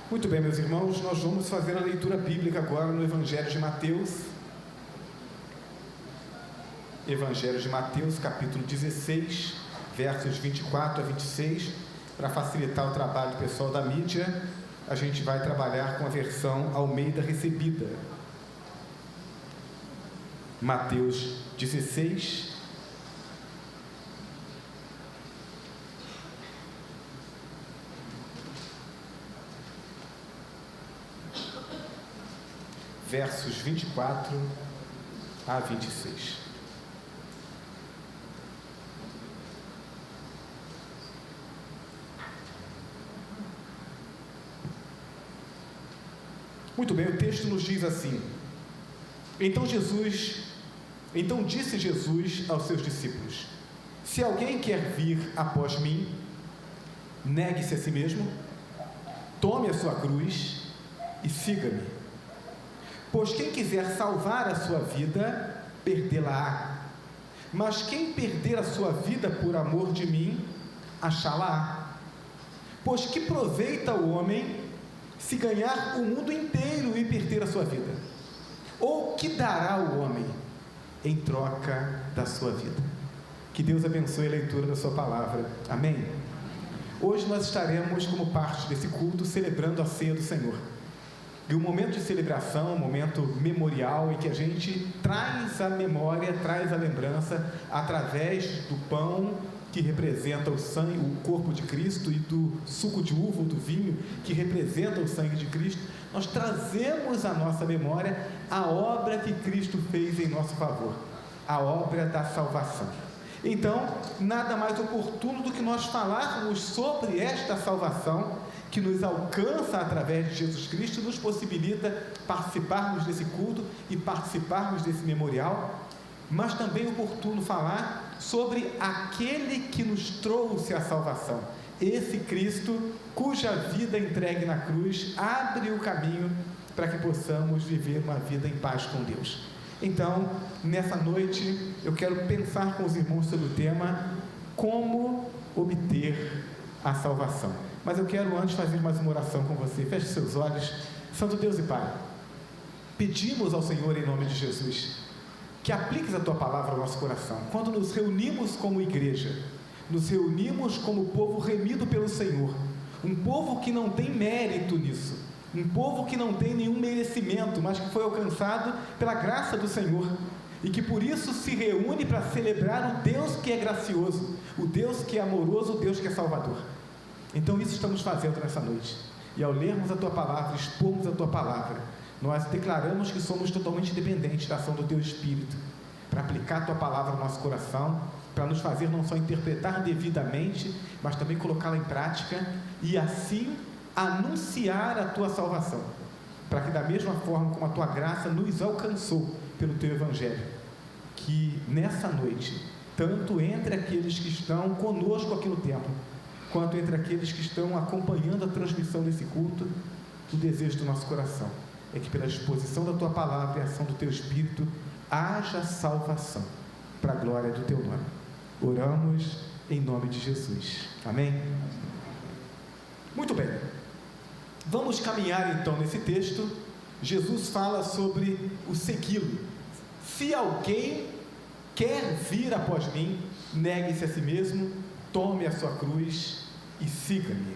Muito bem, meus irmãos, nós vamos fazer a leitura bíblica agora no Evangelho de Mateus. Evangelho de Mateus, capítulo 16, versos 24 a 26. Para facilitar o trabalho do pessoal da mídia, a gente vai trabalhar com a versão Almeida Recebida. Mateus 16, versos 24 a 26. Muito bem, o texto nos diz assim: Então disse Jesus aos seus discípulos: Se alguém quer vir após mim, negue-se a si mesmo, tome a sua cruz e siga-me. Pois quem quiser salvar a sua vida, perdê-la-á. Mas quem perder a sua vida por amor de mim, achá-la-á. Pois que proveita o homem se ganhar o mundo inteiro e perder a sua vida? Ou que dará o homem em troca da sua vida? Que Deus abençoe a leitura da sua palavra. Amém? Hoje nós estaremos, como parte desse culto, celebrando a ceia do Senhor. E um momento de celebração, um momento memorial, em que a gente traz a memória, traz a lembrança, através do pão, que representa o sangue, o corpo de Cristo, e do suco de uva ou do vinho, que representa o sangue de Cristo. Nós trazemos à nossa memória a obra que Cristo fez em nosso favor, a obra da salvação. Então, nada mais oportuno do que nós falarmos sobre esta salvação, que nos alcança através de Jesus Cristo, nos possibilita participarmos desse culto e participarmos desse memorial, mas também é oportuno falar sobre aquele que nos trouxe a salvação, esse Cristo cuja vida entregue na cruz abre o caminho para que possamos viver uma vida em paz com Deus. Então, nessa noite, eu quero pensar com os irmãos sobre o tema como obter a salvação. Mas eu quero antes fazer mais uma oração com você. Feche seus olhos. Santo Deus e Pai, pedimos ao Senhor em nome de Jesus que apliques a Tua palavra ao nosso coração. Quando nos reunimos como igreja, nos reunimos como povo remido pelo Senhor, um povo que não tem mérito nisso, um povo que não tem nenhum merecimento, mas que foi alcançado pela graça do Senhor, e que por isso se reúne para celebrar o Deus que é gracioso, o Deus que é amoroso, o Deus que é salvador. Então isso estamos fazendo nessa noite, e ao lermos a Tua palavra, expormos a Tua palavra, nós declaramos que somos totalmente dependentes da ação do Teu Espírito, para aplicar a Tua palavra no nosso coração, para nos fazer não só interpretar devidamente, mas também colocá-la em prática, e assim anunciar a Tua salvação, para que da mesma forma como a Tua graça nos alcançou pelo Teu Evangelho, que nessa noite, tanto entre aqueles que estão conosco aqui no templo, quanto entre aqueles que estão acompanhando a transmissão desse culto, o desejo do nosso coração é que pela exposição da Tua palavra e a ação do Teu Espírito haja salvação para a glória do Teu nome. Oramos em nome de Jesus. Amém? Muito bem, vamos caminhar então nesse texto. Jesus fala sobre o segui-lo. Se alguém quer vir após mim, negue-se a si mesmo, tome a sua cruz e siga-me.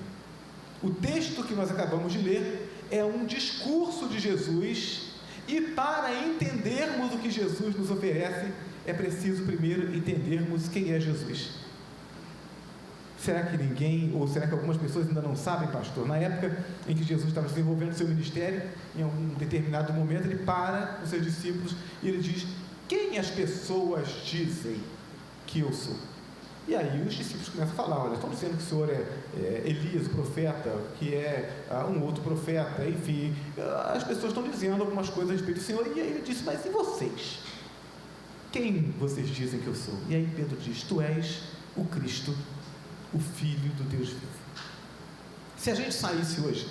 O texto que nós acabamos de ler é um discurso de Jesus, e para entendermos o que Jesus nos oferece, é preciso primeiro entendermos quem é Jesus. Será que ninguém, ou será que algumas pessoas ainda não sabem, pastor? Na época em que Jesus estava desenvolvendo seu ministério, em um determinado momento, ele para os seus discípulos e ele diz: quem as pessoas dizem que eu sou? E aí os discípulos começam a falar: olha, estão dizendo que o Senhor é Elias, o profeta, que é um outro profeta, enfim, as pessoas estão dizendo algumas coisas a respeito do Senhor. E aí ele disse: mas e vocês? Quem vocês dizem que eu sou? E aí Pedro diz: tu és o Cristo, o Filho do Deus vivo. Se a gente saísse hoje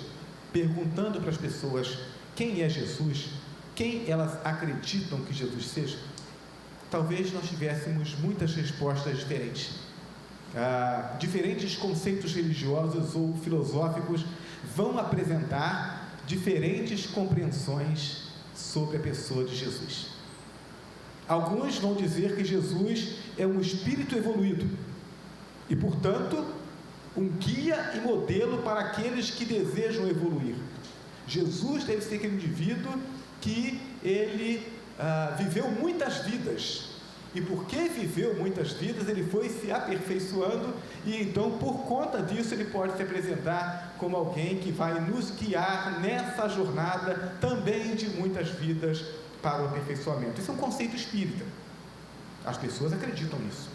perguntando para as pessoas quem é Jesus, quem elas acreditam que Jesus seja, talvez nós tivéssemos muitas respostas diferentes. Diferentes conceitos religiosos ou filosóficos vão apresentar diferentes compreensões sobre a pessoa de Jesus. Alguns vão dizer que Jesus é um espírito evoluído e, portanto, um guia e modelo para aqueles que desejam evoluir. Jesus deve ser aquele indivíduo que ele viveu muitas vidas, e porque viveu muitas vidas, ele foi se aperfeiçoando, e então, por conta disso, ele pode se apresentar como alguém que vai nos guiar nessa jornada também de muitas vidas para o aperfeiçoamento. Isso é um conceito espírita. As pessoas acreditam nisso.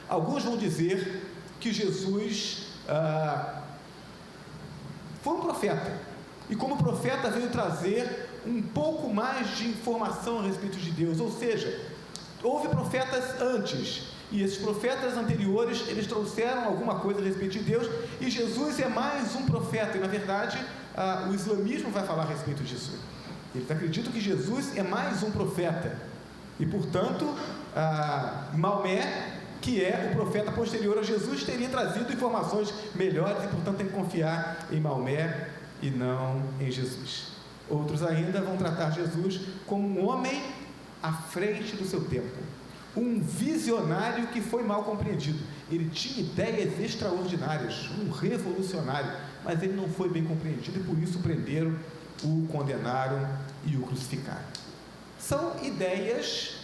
Alguns vão dizer que Jesus foi um profeta, e como profeta veio trazer um pouco mais de informação a respeito de Deus, ou seja, houve profetas antes, e esses profetas anteriores, eles trouxeram alguma coisa a respeito de Deus, e Jesus é mais um profeta, e na verdade, o islamismo vai falar a respeito disso. Eles acreditam que Jesus é mais um profeta, e portanto, Maomé, que é o profeta posterior a Jesus, teria trazido informações melhores, e portanto tem que confiar em Maomé e não em Jesus. Outros ainda vão tratar Jesus como um homem à frente do seu tempo, um visionário que foi mal compreendido. Ele tinha ideias extraordinárias, um revolucionário, mas ele não foi bem compreendido, e por isso prenderam, o condenaram e o crucificaram. São ideias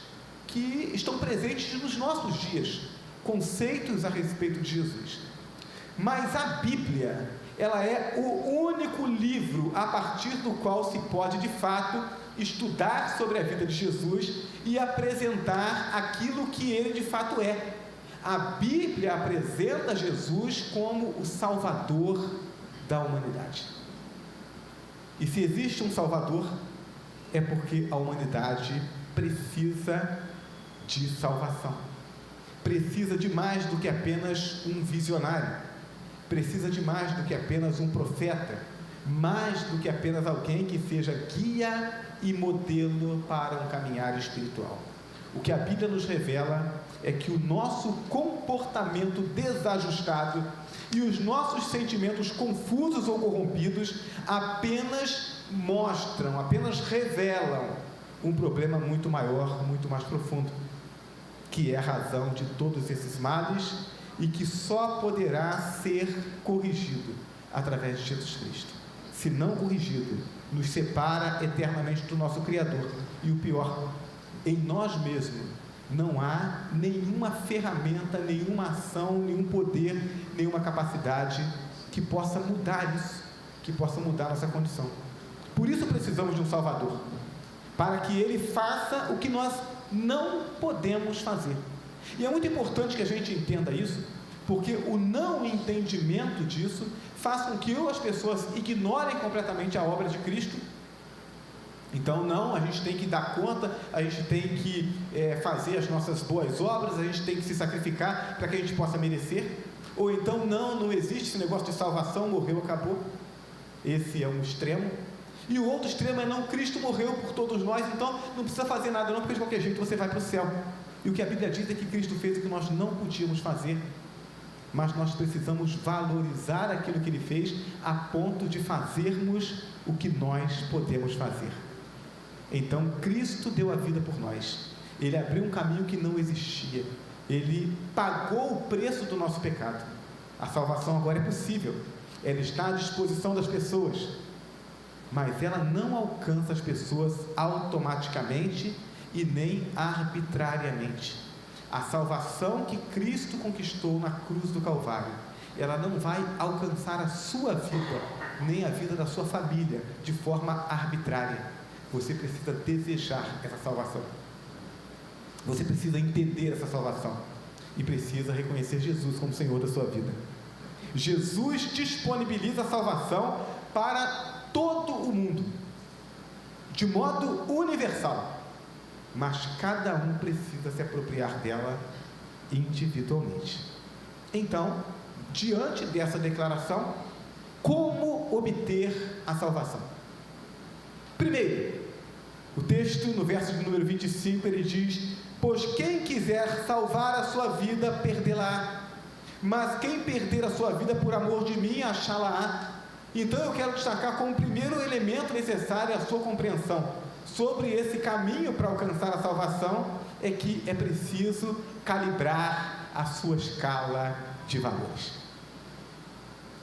que estão presentes nos nossos dias, conceitos a respeito de Jesus. Mas a Bíblia, ela é o único livro a partir do qual se pode, de fato, estudar sobre a vida de Jesus e apresentar aquilo que ele de fato é. A Bíblia apresenta Jesus como o Salvador da humanidade. E se existe um Salvador, é porque a humanidade precisa de salvação. Precisa de mais do que apenas um visionário. Precisa de mais do que apenas um profeta. Mais do que apenas alguém que seja guia e modelo para um caminhar espiritual. O que a Bíblia nos revela é que o nosso comportamento desajustado e os nossos sentimentos confusos ou corrompidos apenas mostram, apenas revelam um problema muito maior, muito mais profundo, que é a razão de todos esses males e que só poderá ser corrigido através de Jesus Cristo. Se não corrigido, nos separa eternamente do nosso Criador. E o pior, em nós mesmos não há nenhuma ferramenta, nenhuma ação, nenhum poder, nenhuma capacidade que possa mudar isso, que possa mudar nossa condição. Por isso precisamos de um Salvador, para que Ele faça o que nós não podemos fazer. E é muito importante que a gente entenda isso, porque o não entendimento disso faz com que as pessoas ignorem completamente a obra de Cristo. Então não, a gente tem que dar conta, a gente tem que fazer as nossas boas obras, a gente tem que se sacrificar para que a gente possa merecer. Ou então não existe esse negócio de salvação, morreu, acabou. Esse é um extremo. E o outro extremo é não, Cristo morreu por todos nós, então não precisa fazer nada não, porque de qualquer jeito você vai para o céu. E o que a Bíblia diz é que Cristo fez o que nós não podíamos fazer, mas nós precisamos valorizar aquilo que Ele fez a ponto de fazermos o que nós podemos fazer. Então Cristo deu a vida por nós, Ele abriu um caminho que não existia, Ele pagou o preço do nosso pecado. A salvação agora é possível, ela está à disposição das pessoas, mas ela não alcança as pessoas automaticamente e nem arbitrariamente. A salvação que Cristo conquistou na cruz do Calvário, ela não vai alcançar a sua vida, nem a vida da sua família, de forma arbitrária. Você precisa desejar essa salvação. Você precisa entender essa salvação. E precisa reconhecer Jesus como Senhor da sua vida. Jesus disponibiliza a salvação para todo o mundo, de modo universal. Mas cada um precisa se apropriar dela individualmente. Então, diante dessa declaração, como obter a salvação? Primeiro, o texto no verso de número 25, ele diz: pois quem quiser salvar a sua vida, perdê-la-á, mas quem perder a sua vida por amor de mim, achá-la-á. Então eu quero destacar como primeiro elemento necessário à sua compreensão sobre esse caminho para alcançar a salvação, é que é preciso calibrar a sua escala de valores.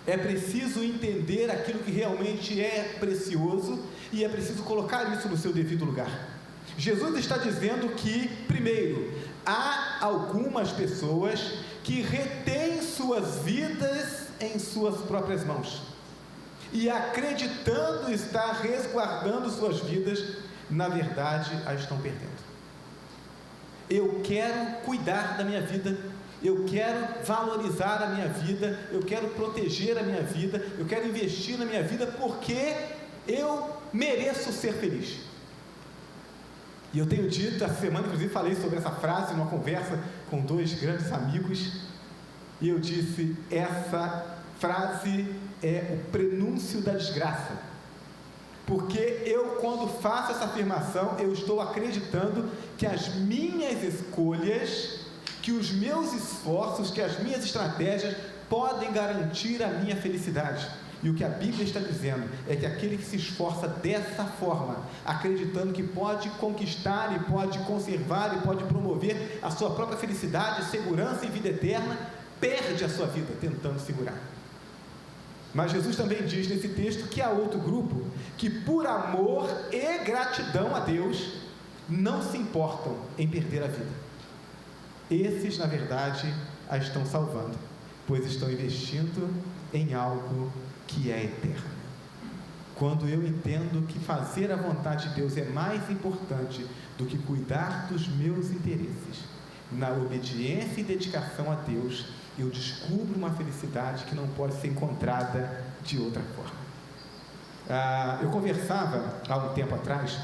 É preciso entender aquilo que realmente é precioso e é preciso colocar isso no seu devido lugar. Jesus está dizendo que, primeiro, há algumas pessoas que retêm suas vidas em suas próprias mãos e, acreditando estar resguardando suas vidas, na verdade a estão perdendo. Eu quero cuidar da minha vida, eu quero valorizar a minha vida, eu quero proteger a minha vida, eu quero investir na minha vida porque eu mereço ser feliz. E eu tenho dito, essa semana inclusive falei sobre essa frase numa conversa com dois grandes amigos, e eu disse, essa frase é o prenúncio da desgraça, porque eu, quando faço essa afirmação, eu estou acreditando que as minhas escolhas, que os meus esforços, que as minhas estratégias podem garantir a minha felicidade. E o que a Bíblia está dizendo é que aquele que se esforça dessa forma, acreditando que pode conquistar e pode conservar e pode promover a sua própria felicidade, segurança e vida eterna, perde a sua vida tentando segurar. Mas Jesus também diz nesse texto que há outro grupo que, por amor e gratidão a Deus, não se importam em perder a vida. Esses, na verdade, a estão salvando, pois estão investindo em algo que é eterno. Quando eu entendo que fazer a vontade de Deus é mais importante do que cuidar dos meus interesses, na obediência e dedicação a Deus, eu descubro uma felicidade que não pode ser encontrada de outra forma. Eu conversava há um tempo atrás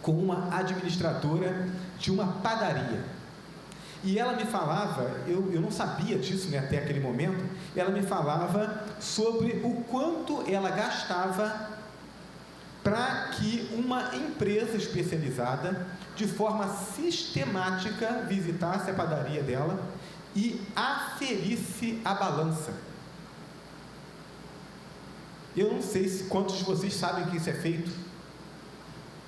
com uma administradora de uma padaria, e ela me falava, eu não sabia disso, né, até aquele momento, ela me falava sobre o quanto ela gastava para que uma empresa especializada, de forma sistemática, visitasse a padaria dela e aferisse a balança. Eu não sei quantos de vocês sabem que isso é feito,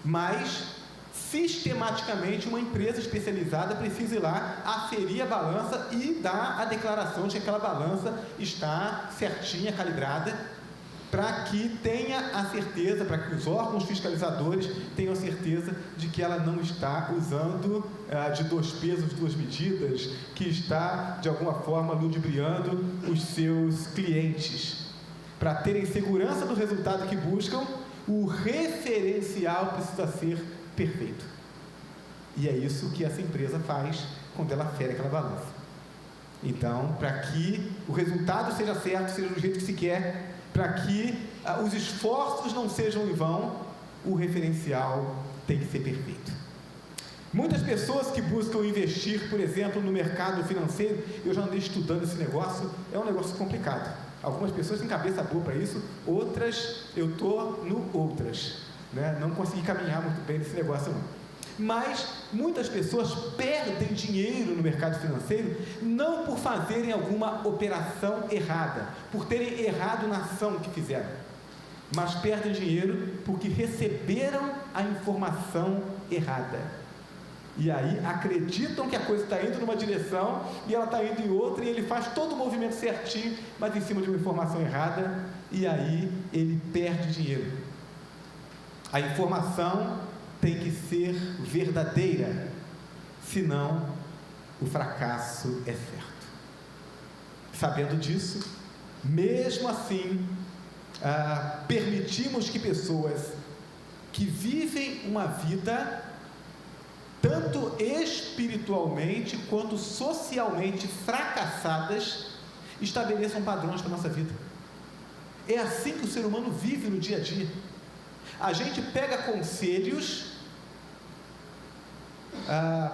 mas sistematicamente uma empresa especializada precisa ir lá, aferir a balança e dar a declaração de que aquela balança está certinha, calibrada, para que tenha a certeza, para que os órgãos fiscalizadores tenham a certeza de que ela não está usando de 2 pesos, 2 medidas, que está de alguma forma ludibriando os seus clientes. Para terem segurança do resultado que buscam, o referencial precisa ser perfeito. E é isso que essa empresa faz quando ela afere aquela balança. Então, para que o resultado seja certo, seja do jeito que se quer, para que os esforços não sejam em vão, o referencial tem que ser perfeito. Muitas pessoas que buscam investir, por exemplo, no mercado financeiro, eu já andei estudando esse negócio, é um negócio complicado. Algumas pessoas têm cabeça boa para isso, outras, eu estou no outras, né? Não consegui caminhar muito bem nesse negócio não. Mas muitas pessoas perdem dinheiro no mercado financeiro, não por fazerem alguma operação errada, por terem errado na ação que fizeram, mas perdem dinheiro porque receberam a informação errada. E aí acreditam que a coisa está indo numa direção e ela está indo em outra, e ele faz todo o movimento certinho, mas em cima de uma informação errada, e aí ele perde dinheiro. A informação tem que ser verdadeira, senão o fracasso é certo. Sabendo disso, mesmo assim, permitimos que pessoas que vivem uma vida tanto espiritualmente quanto socialmente fracassadas estabeleçam padrões para a nossa vida. É assim que o ser humano vive no dia a dia. A gente pega conselhos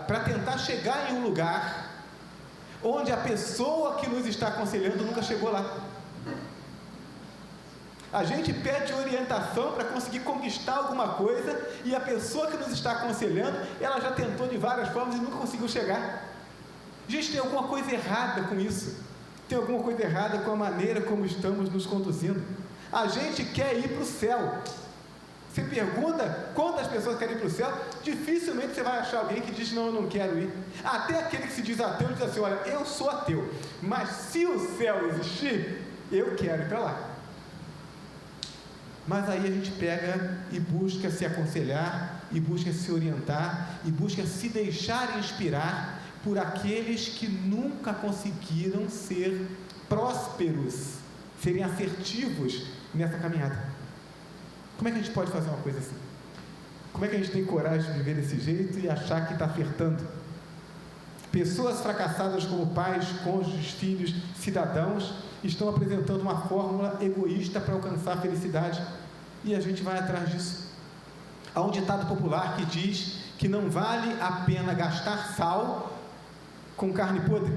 para tentar chegar em um lugar onde a pessoa que nos está aconselhando nunca chegou lá. A gente pede orientação para conseguir conquistar alguma coisa, e a pessoa que nos está aconselhando, ela já tentou de várias formas e nunca conseguiu chegar. Gente, tem alguma coisa errada com isso. Tem alguma coisa errada com a maneira como estamos nos conduzindo. A gente quer ir para o céu. Você pergunta quantas pessoas querem ir para o céu, dificilmente você vai achar alguém que diz, não, eu não quero ir. Até aquele que se diz ateu, diz assim, olha, eu sou ateu, mas se o céu existir, eu quero ir para lá. Mas aí a gente pega e busca se aconselhar, e busca se orientar, e busca se deixar inspirar por aqueles que nunca conseguiram ser prósperos, serem assertivos nessa caminhada. Como é que a gente pode fazer uma coisa assim? Como é que a gente tem coragem de viver desse jeito e achar que está acertando? Pessoas fracassadas como pais, cônjuges, filhos, cidadãos, estão apresentando uma fórmula egoísta para alcançar a felicidade, e a gente vai atrás disso. Há um ditado popular que diz que não vale a pena gastar sal com carne podre.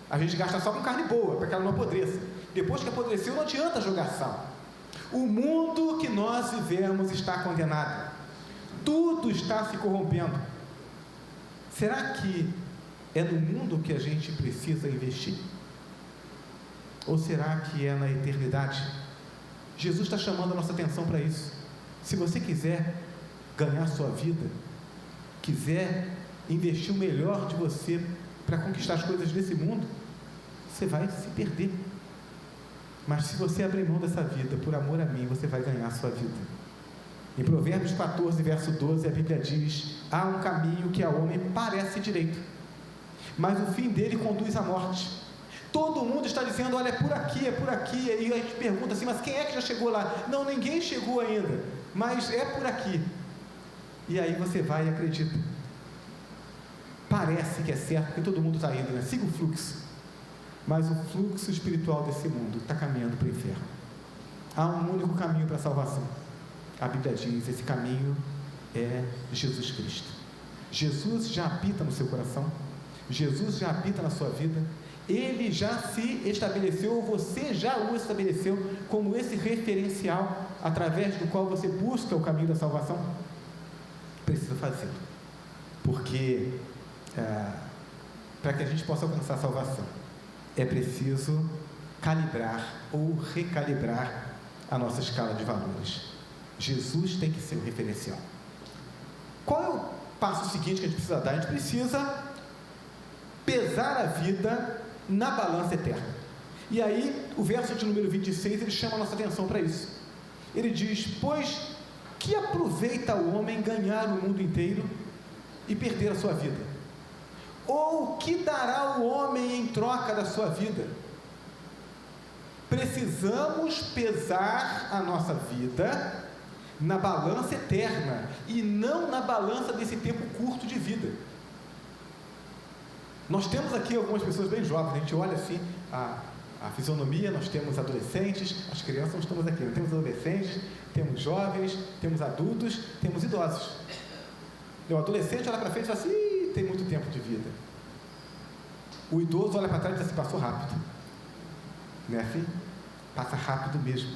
A gente gasta só com carne boa, para que ela não apodreça. Depois que apodreceu, não adianta jogar sal. O mundo que nós vivemos está condenado. Tudo está se corrompendo. Será que é no mundo que a gente precisa investir? Ou será que é na eternidade? Jesus está chamando a nossa atenção para isso. Se você quiser ganhar sua vida, quiser investir o melhor de você para conquistar as coisas desse mundo, você vai se perder. Mas se você abrir mão dessa vida por amor a mim, você vai ganhar a sua vida. Em Provérbios 14, verso 12, a Bíblia diz: há um caminho que ao homem parece direito, mas o fim dele conduz à morte. Todo mundo está dizendo, olha, é por aqui, e aí a gente pergunta assim, mas quem é que já chegou lá? Não, ninguém chegou ainda, mas é por aqui. E aí você vai e acredita. Parece que é certo, porque todo mundo está indo, né? Siga o fluxo. Mas o fluxo espiritual desse mundo está caminhando para o inferno. Há um único caminho para a salvação. A Bíblia diz, esse caminho é Jesus Cristo. Jesus já habita no seu coração, Jesus já habita na sua vida, Ele já se estabeleceu, ou você já o estabeleceu como esse referencial, através do qual você busca o caminho da salvação. Precisa fazê-lo, porque para que a gente possa alcançar a salvação, é preciso calibrar ou recalibrar a nossa escala de valores. Jesus tem que ser o referencial. Qual é o passo seguinte que a gente precisa dar? A gente precisa pesar a vida na balança eterna. E aí, o verso de número 26, ele chama a nossa atenção para isso. Ele diz, pois, que aproveita o homem ganhar o mundo inteiro e perder a sua vida? Ou que dará o homem em troca da sua vida? Precisamos pesar a nossa vida na balança eterna e não na balança desse tempo curto de vida. Nós temos aqui algumas pessoas bem jovens, a gente olha assim a fisionomia, nós temos adolescentes, as crianças não estamos aqui, nós temos adolescentes, temos jovens, temos adultos, temos idosos. O adolescente olha para frente e fala assim, tem muito tempo de vida. O idoso olha para trás e diz assim, passou rápido. Não é assim? Passa rápido mesmo.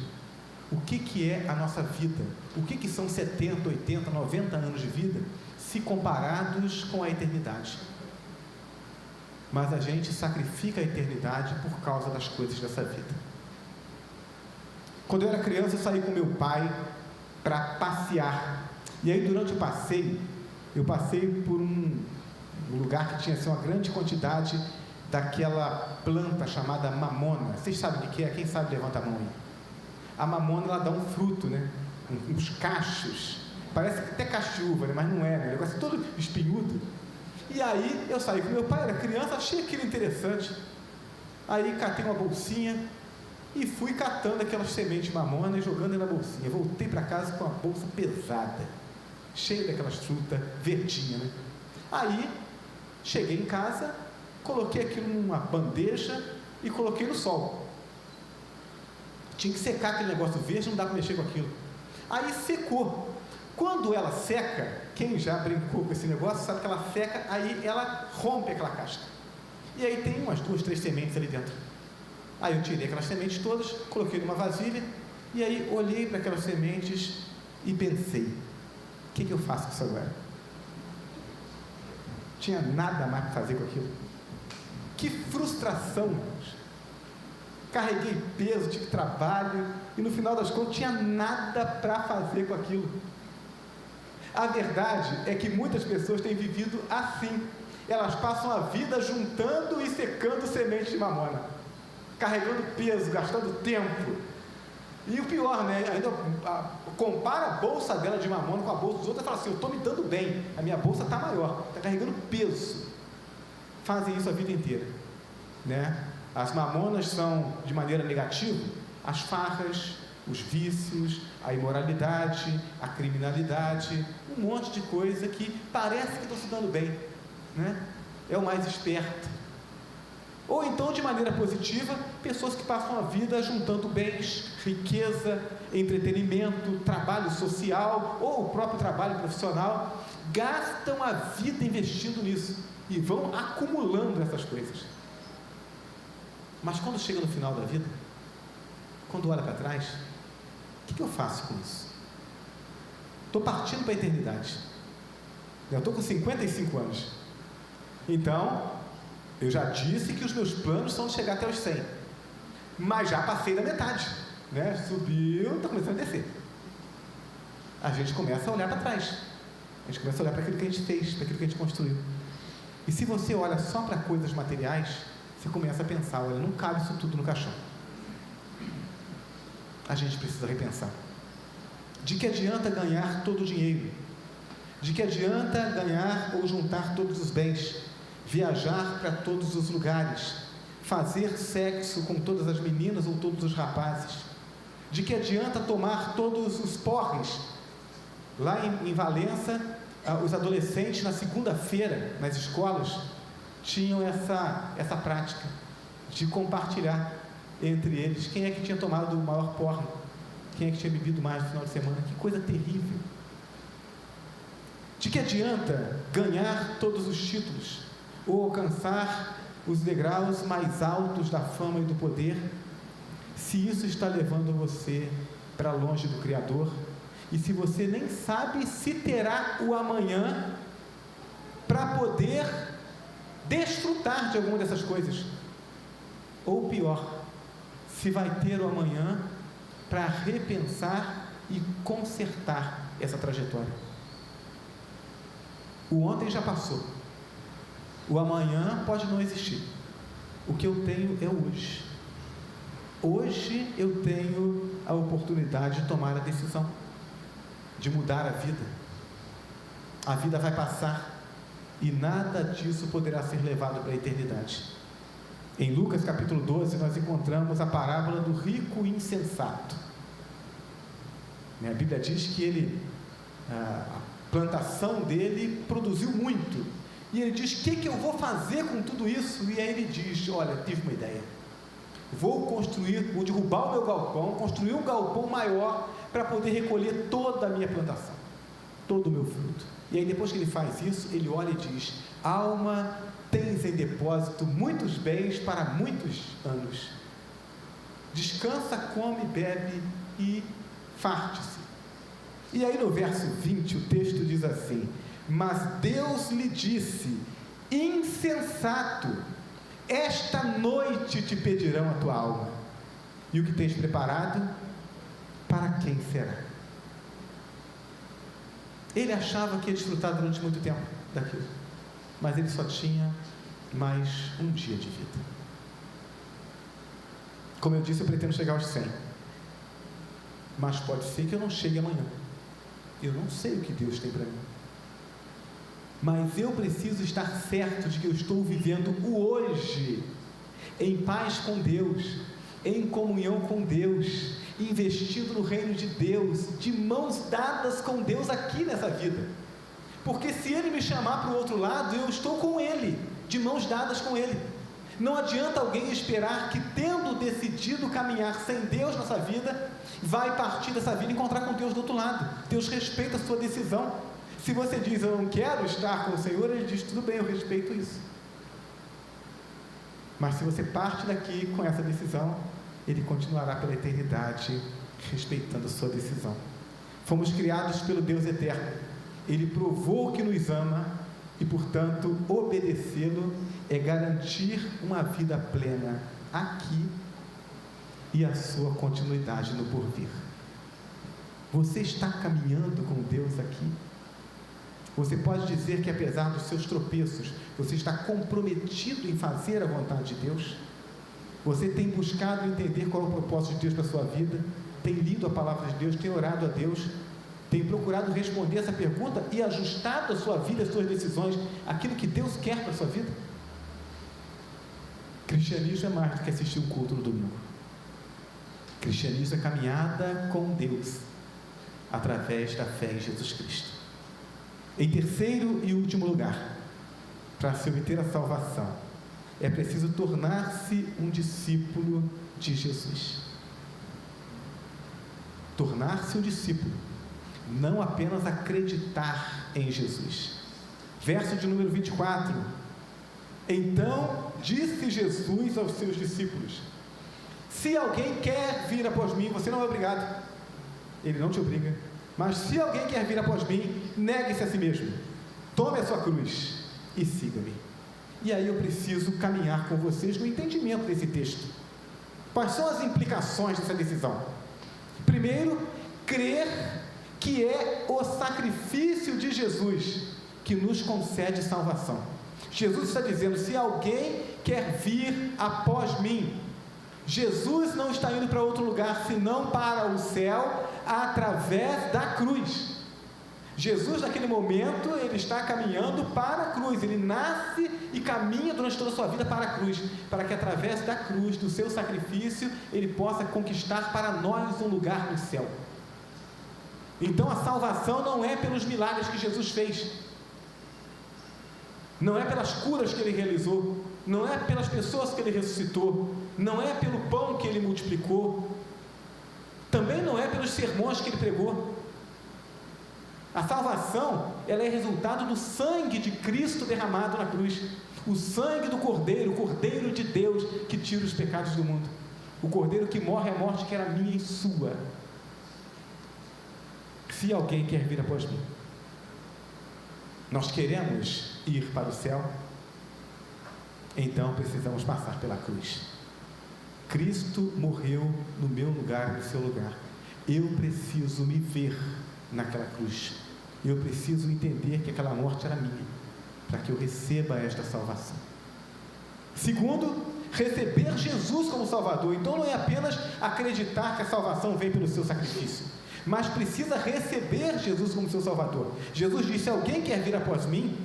O que é a nossa vida? O que são 70, 80, 90 anos de vida, se comparados com a eternidade? Mas a gente sacrifica a eternidade por causa das coisas dessa vida. Quando eu era criança, eu saí com meu pai para passear. E aí, durante o passeio, eu passei por um lugar que tinha assim, uma grande quantidade daquela planta chamada mamona. Vocês sabem o que é? Quem sabe levanta a mão aí. A mamona, ela dá um fruto, né? Uns cachos. Parece até cacho de uva, né? Mas não é, né? O negócio é todo espinhudo. E aí, eu saí com meu pai, era criança, achei aquilo interessante. Aí, catei uma bolsinha e fui catando aquelas sementes de mamona e jogando na bolsinha. Voltei para casa com a bolsa pesada, cheia daquelas frutas verdinhas, né? Aí, cheguei em casa, coloquei aquilo numa bandeja e coloquei no sol. Tinha que secar aquele negócio verde, não dá para mexer com aquilo. Aí secou. Quando ela seca, quem já brincou com esse negócio sabe que ela seca, aí ela rompe aquela casca. E aí tem umas 2, 3 sementes ali dentro. Aí eu tirei aquelas sementes todas, coloquei numa vasilha, e aí olhei para aquelas sementes e pensei, o que eu faço com isso agora? Tinha nada mais para fazer com aquilo. Que frustração, irmãos. carreguei peso, tive trabalho, e no final das contas não tinha nada para fazer com aquilo. A verdade é que muitas pessoas têm vivido assim. Elas passam a vida juntando e secando sementes de mamona, carregando peso, gastando tempo. E o pior, né? Ainda compara a bolsa dela de mamona com a bolsa dos outros e fala assim: eu estou me dando bem, a minha bolsa está maior, está carregando peso. Fazem isso a vida inteira, né? As mamonas são, de maneira negativa, as farras, os vícios, a imoralidade, a criminalidade, um monte de coisa que parece que estão se dando bem, né? É o mais esperto. Ou então, de maneira positiva, pessoas que passam a vida juntando bens, riqueza, entretenimento, trabalho social ou o próprio trabalho profissional, gastam a vida investindo nisso e vão acumulando essas coisas. Mas quando chega no final da vida, quando olha para trás, o que eu faço com isso? Estou partindo para a eternidade. Eu estou com 55 anos. Então, eu já disse que os meus planos são de chegar até os 100. Mas já passei da metade, né? Subiu, está começando a descer. A gente começa a olhar para trás. A gente começa a olhar para aquilo que a gente fez, para aquilo que a gente construiu. E se você olha só para coisas materiais, você começa a pensar: olha, não cabe isso tudo no caixão. A gente precisa repensar. De que adianta ganhar todo o dinheiro? De que adianta ganhar ou juntar todos os bens? Viajar para todos os lugares? Fazer sexo com todas as meninas ou todos os rapazes? De que adianta tomar todos os porres? Lá em Valença, os adolescentes, na segunda-feira, nas escolas, tinham essa prática de compartilhar entre eles quem é que tinha tomado o maior porre, quem é que tinha bebido mais no final de semana. Que coisa terrível. De que adianta ganhar todos os títulos ou alcançar os degraus mais altos da fama e do poder, se isso está levando você para longe do Criador, e se você nem sabe se terá o amanhã para poder desfrutar de alguma dessas coisas, ou pior, se vai ter o amanhã para repensar e consertar essa trajetória. O ontem já passou, o amanhã pode não existir. O que eu tenho é o hoje. Hoje eu tenho a oportunidade de tomar a decisão, de mudar a vida. A vida vai passar e nada disso poderá ser levado para a eternidade. Em Lucas capítulo 12 nós encontramos a parábola do rico insensato. A Bíblia diz que a plantação dele produziu muito, e ele diz: o que eu vou fazer com tudo isso? E aí ele diz: olha, tive uma ideia, vou derrubar o meu galpão, construir um galpão maior para poder recolher toda a minha plantação, todo o meu fruto. E aí depois que ele faz isso, ele olha e diz: alma, tens em depósito muitos bens para muitos anos, descansa, come, bebe e farte-se. E aí no verso 20 o texto diz assim: mas Deus lhe disse: insensato, esta noite te pedirão a tua alma, e o que tens preparado, para quem será? Ele achava que ia desfrutar durante muito tempo daquilo, mas ele só tinha mais um dia de vida. Como eu disse, eu pretendo chegar aos 100, mas pode ser que eu não chegue amanhã. Eu não sei o que Deus tem para mim, mas eu preciso estar certo de que eu estou vivendo o hoje, em paz com Deus, em comunhão com Deus, investindo no reino de Deus, de mãos dadas com Deus aqui nessa vida. Porque se Ele me chamar para o outro lado, eu estou com Ele, de mãos dadas com Ele. Não adianta alguém esperar que, tendo decidido caminhar sem Deus nessa vida, vai partir dessa vida e encontrar com Deus do outro lado. Deus respeita a sua decisão. Se você diz: eu não quero estar com o Senhor, Ele diz: tudo bem, eu respeito isso. Mas se você parte daqui com essa decisão, Ele continuará pela eternidade respeitando a sua decisão. Fomos criados pelo Deus eterno. Ele provou que nos ama e, portanto, obedecê-lo é garantir uma vida plena aqui e a sua continuidade no porvir. Você está caminhando com Deus aqui? Você pode dizer que, apesar dos seus tropeços, você está comprometido em fazer a vontade de Deus? Você tem buscado entender qual é o propósito de Deus para a sua vida? Tem lido a palavra de Deus? Tem orado a Deus? Tem procurado responder essa pergunta e ajustado a sua vida, as suas decisões, aquilo que Deus quer para a sua vida? Cristianismo é mais do que assistir um culto no domingo. Cristianismo é caminhada com Deus, através da fé em Jesus Cristo. Em terceiro e último lugar, para se obter a salvação, é preciso tornar-se um discípulo de Jesus. Tornar-se um discípulo, não apenas acreditar em Jesus. Verso de número 24. Então disse Jesus aos seus discípulos: se alguém quer vir após mim, você não é obrigado, ele não te obriga, mas se alguém quer vir após mim, negue-se a si mesmo, tome a sua cruz e siga-me. E aí eu preciso caminhar com vocês no entendimento desse texto. Quais são as implicações dessa decisão? Primeiro, crer que é o sacrifício de Jesus que nos concede salvação. Jesus está dizendo: se alguém quer vir após mim, Jesus não está indo para outro lugar senão para o céu através da cruz. Jesus, naquele momento, ele está caminhando para a cruz, ele nasce e caminha durante toda a sua vida para a cruz, para que através da cruz, do seu sacrifício, ele possa conquistar para nós um lugar no céu. Então a salvação não é pelos milagres que Jesus fez, não é pelas curas que ele realizou, não é pelas pessoas que ele ressuscitou, não é pelo pão que ele multiplicou, também não é pelos sermões que ele pregou. A salvação, ela é resultado do sangue de Cristo derramado na cruz, o sangue do Cordeiro, o Cordeiro de Deus que tira os pecados do mundo, o Cordeiro que morre a morte que era minha e sua. Se alguém quer vir após mim, nós queremos ir para o céu, então precisamos passar pela cruz. Cristo morreu no meu lugar, no seu lugar. Eu preciso me ver naquela cruz. Eu preciso entender que aquela morte era minha, para que eu receba esta salvação. Segundo, receber Jesus como Salvador. Então não é apenas acreditar que a salvação vem pelo seu sacrifício, mas precisa receber Jesus como seu Salvador. Jesus disse: se alguém quer vir após mim,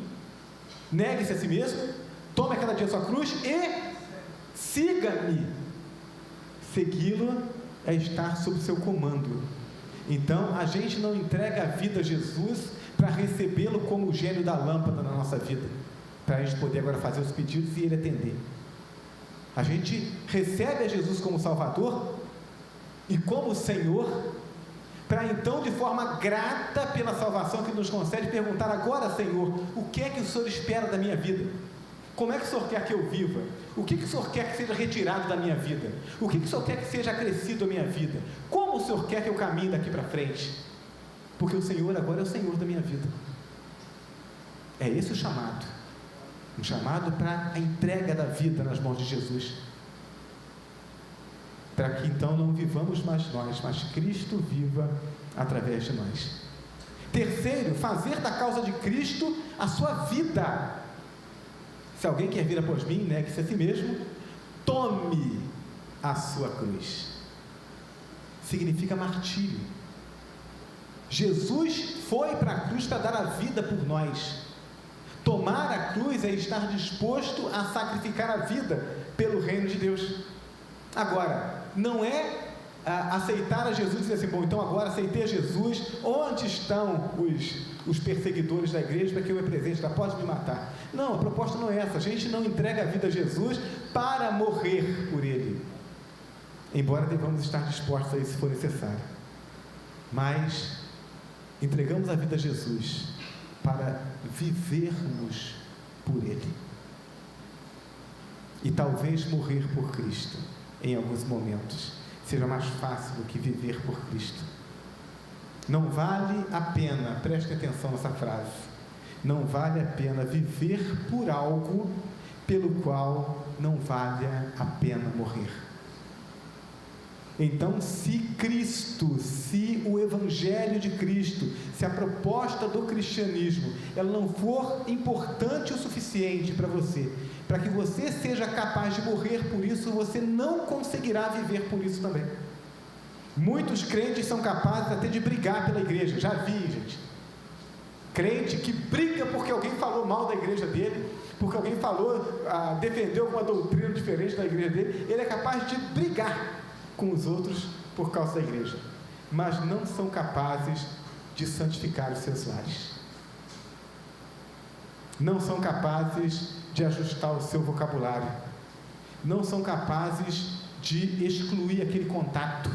negue-se a si mesmo, tome a cada dia a sua cruz e siga-me. Segui-lo é estar sob seu comando. Então a gente não entrega a vida a Jesus para recebê-lo como o gênio da lâmpada na nossa vida, para a gente poder agora fazer os pedidos e ele atender. A gente recebe a Jesus como Salvador e como Senhor, para então, de forma grata pela salvação que nos concede, perguntar: agora, Senhor, o que é que o Senhor espera da minha vida? Como é que o Senhor quer que eu viva? O que o Senhor quer que seja retirado da minha vida? O que o Senhor quer que seja acrescido à minha vida? Como o Senhor quer que eu caminhe daqui para frente? Porque o Senhor agora é o Senhor da minha vida. É esse o chamado. Um chamado para a entrega da vida nas mãos de Jesus. Para que então não vivamos mais nós, mas Cristo viva através de nós. Terceiro, fazer da causa de Cristo a sua vida. Se alguém quer vir após mim, negue-se a si mesmo, tome a sua cruz. Significa martírio. Jesus foi para a cruz para dar a vida por nós. Tomar a cruz é estar disposto a sacrificar a vida pelo reino de Deus. Agora, não é aceitar a Jesus e dizer assim: bom, então agora aceitei a Jesus, onde estão os perseguidores da igreja para que eu me apresente, já pode me matar? Não, a proposta não é essa. A gente não entrega a vida a Jesus para morrer por Ele, embora devamos estar dispostos a isso se for necessário, mas entregamos a vida a Jesus para vivermos por Ele, e talvez morrer por Cristo em alguns momentos seja mais fácil do que viver por Cristo. Não vale a pena, preste atenção nessa frase, não vale a pena viver por algo pelo qual não vale a pena morrer. Então, se Cristo, se o Evangelho de Cristo, se a proposta do cristianismo, ela não for importante o suficiente para você, para que você seja capaz de morrer por isso, você não conseguirá viver por isso também. Muitos crentes são capazes até de brigar pela igreja, já vi, gente. Crente que briga porque alguém falou mal da igreja dele, porque alguém defendeu alguma doutrina diferente da igreja dele, ele é capaz de brigar com os outros por causa da igreja, mas não são capazes de santificar os seus lares, não são capazes de ajustar o seu vocabulário, não são capazes de excluir aquele contato,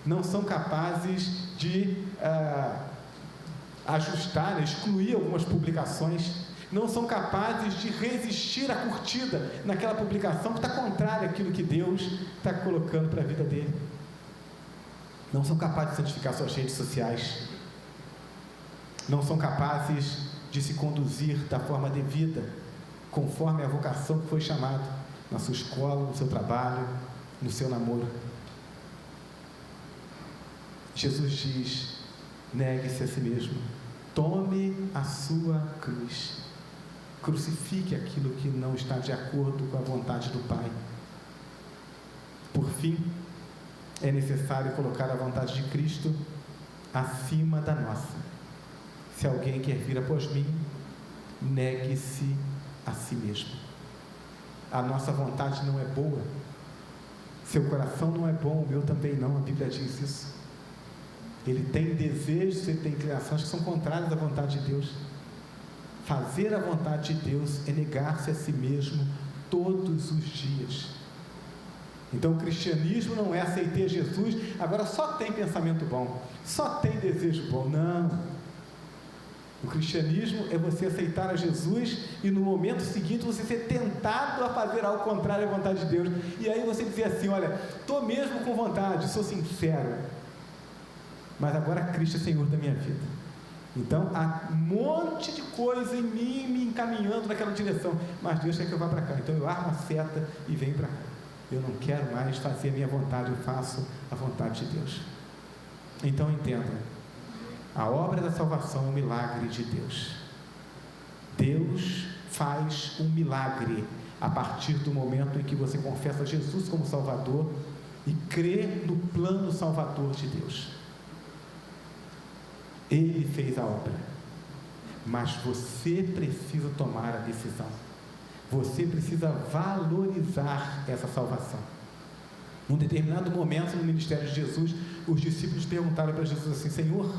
não são capazes de ajustar, excluir algumas publicações, não são capazes de resistir à curtida naquela publicação que está contrária àquilo que Deus está colocando para a vida dele. Não são capazes de santificar suas redes sociais, não são capazes de se conduzir da forma devida, conforme a vocação que foi chamado, na sua escola, no seu trabalho, no seu namoro. Jesus diz: negue-se a si mesmo, tome a sua cruz, crucifique aquilo que não está de acordo com a vontade do Pai. Por fim, é necessário colocar a vontade de Cristo acima da nossa. Se alguém quer vir após mim, negue-se a si mesmo. A nossa vontade não é boa, seu coração não é bom, o meu também não, a Bíblia diz isso. Ele tem desejos, ele tem inclinações que são contrárias à vontade de Deus. Fazer a vontade de Deus é negar-se a si mesmo todos os dias. Então o cristianismo não é aceitar Jesus, agora só tem pensamento bom, só tem desejo bom. Não. O cristianismo é você aceitar a Jesus e no momento seguinte você ser tentado a fazer algo contrário à vontade de Deus. E aí você dizer assim: olha, estou mesmo com vontade, sou sincero, mas agora Cristo é Senhor da minha vida. Então há um monte de coisa em mim me encaminhando naquela direção, mas Deus quer que eu vá para cá, então eu armo a seta e venho para cá. Eu não quero mais fazer a minha vontade, eu faço a vontade de Deus. Então entenda, a obra da salvação é um milagre de Deus. Deus faz um milagre a partir do momento em que você confessa Jesus como Salvador e crê no plano salvador de Deus. Ele fez a obra, mas você precisa tomar a decisão, você precisa valorizar essa salvação. Num determinado momento no ministério de Jesus, os discípulos perguntaram para Jesus assim: Senhor,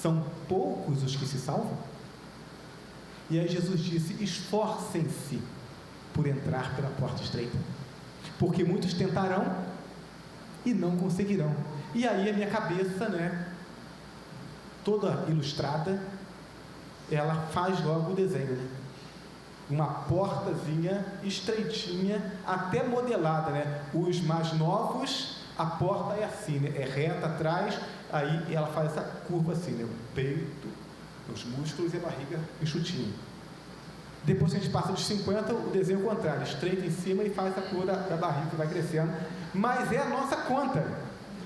são poucos os que se salvam? E aí Jesus disse: esforcem-se por entrar pela porta estreita, porque muitos tentarão e não conseguirão. E aí a minha cabeça, toda ilustrada, ela faz logo o desenho, uma portazinha estreitinha, até modelada, os mais novos, a porta é assim, é reta atrás, aí ela faz essa curva assim, o peito, os músculos e a barriga enxutinho. Depois que a gente passa dos 50, o desenho é o contrário, estreita em cima e faz a curva da barriga que vai crescendo, mas é a nossa conta.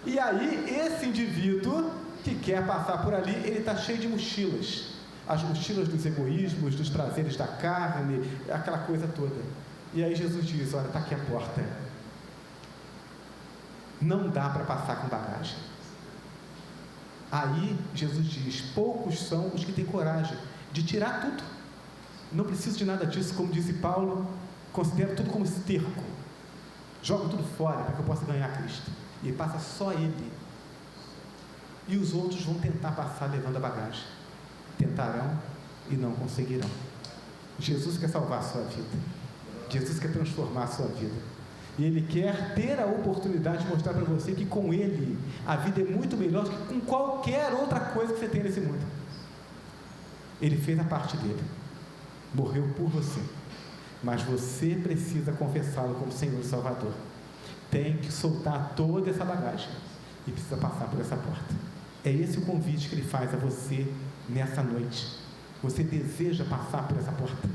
E aí esse indivíduo que quer passar por ali, ele está cheio de mochilas, as mochilas dos egoísmos, dos prazeres da carne, aquela coisa toda. E aí Jesus diz: olha, está aqui a porta, não dá para passar com bagagem. Aí Jesus diz: poucos são os que têm coragem de tirar tudo, não preciso de nada disso, como disse Paulo, considero tudo como esterco, jogo tudo fora para que eu possa ganhar Cristo, e passa só Ele. E os outros vão tentar passar levando a bagagem, tentarão e não conseguirão. Jesus quer salvar a sua vida, Jesus quer transformar a sua vida, e Ele quer ter a oportunidade de mostrar para você que com Ele a vida é muito melhor do que com qualquer outra coisa que você tem nesse mundo. Ele fez a parte dele, morreu por você, mas você precisa confessá-lo como Senhor e Salvador. Tem que soltar toda essa bagagem e precisa passar por essa porta. É esse o convite que Ele faz a você nessa noite. Você deseja passar por essa porta?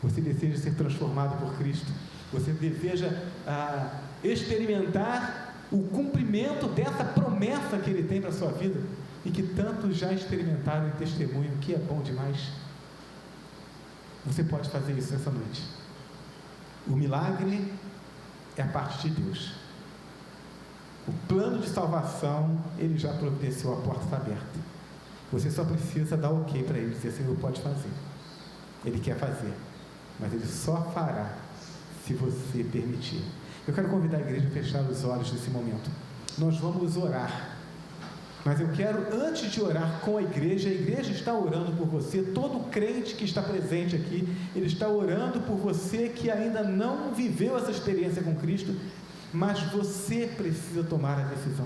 Você deseja ser transformado por Cristo? Você deseja experimentar o cumprimento dessa promessa que Ele tem para a sua vida e que tantos já experimentaram e testemunham que é bom demais. Você pode fazer isso nessa noite. O milagre é a parte de Deus. O plano de salvação, Ele já providenciou, a porta está aberta. Você só precisa dar ok para Ele, dizer: Senhor, pode fazer. Ele quer fazer, mas Ele só fará se você permitir. Eu quero convidar a igreja a fechar os olhos nesse momento. Nós vamos orar. Mas eu quero, antes de orar com a igreja está orando por você, todo crente que está presente aqui, ele está orando por você que ainda não viveu essa experiência com Cristo, mas você precisa tomar a decisão.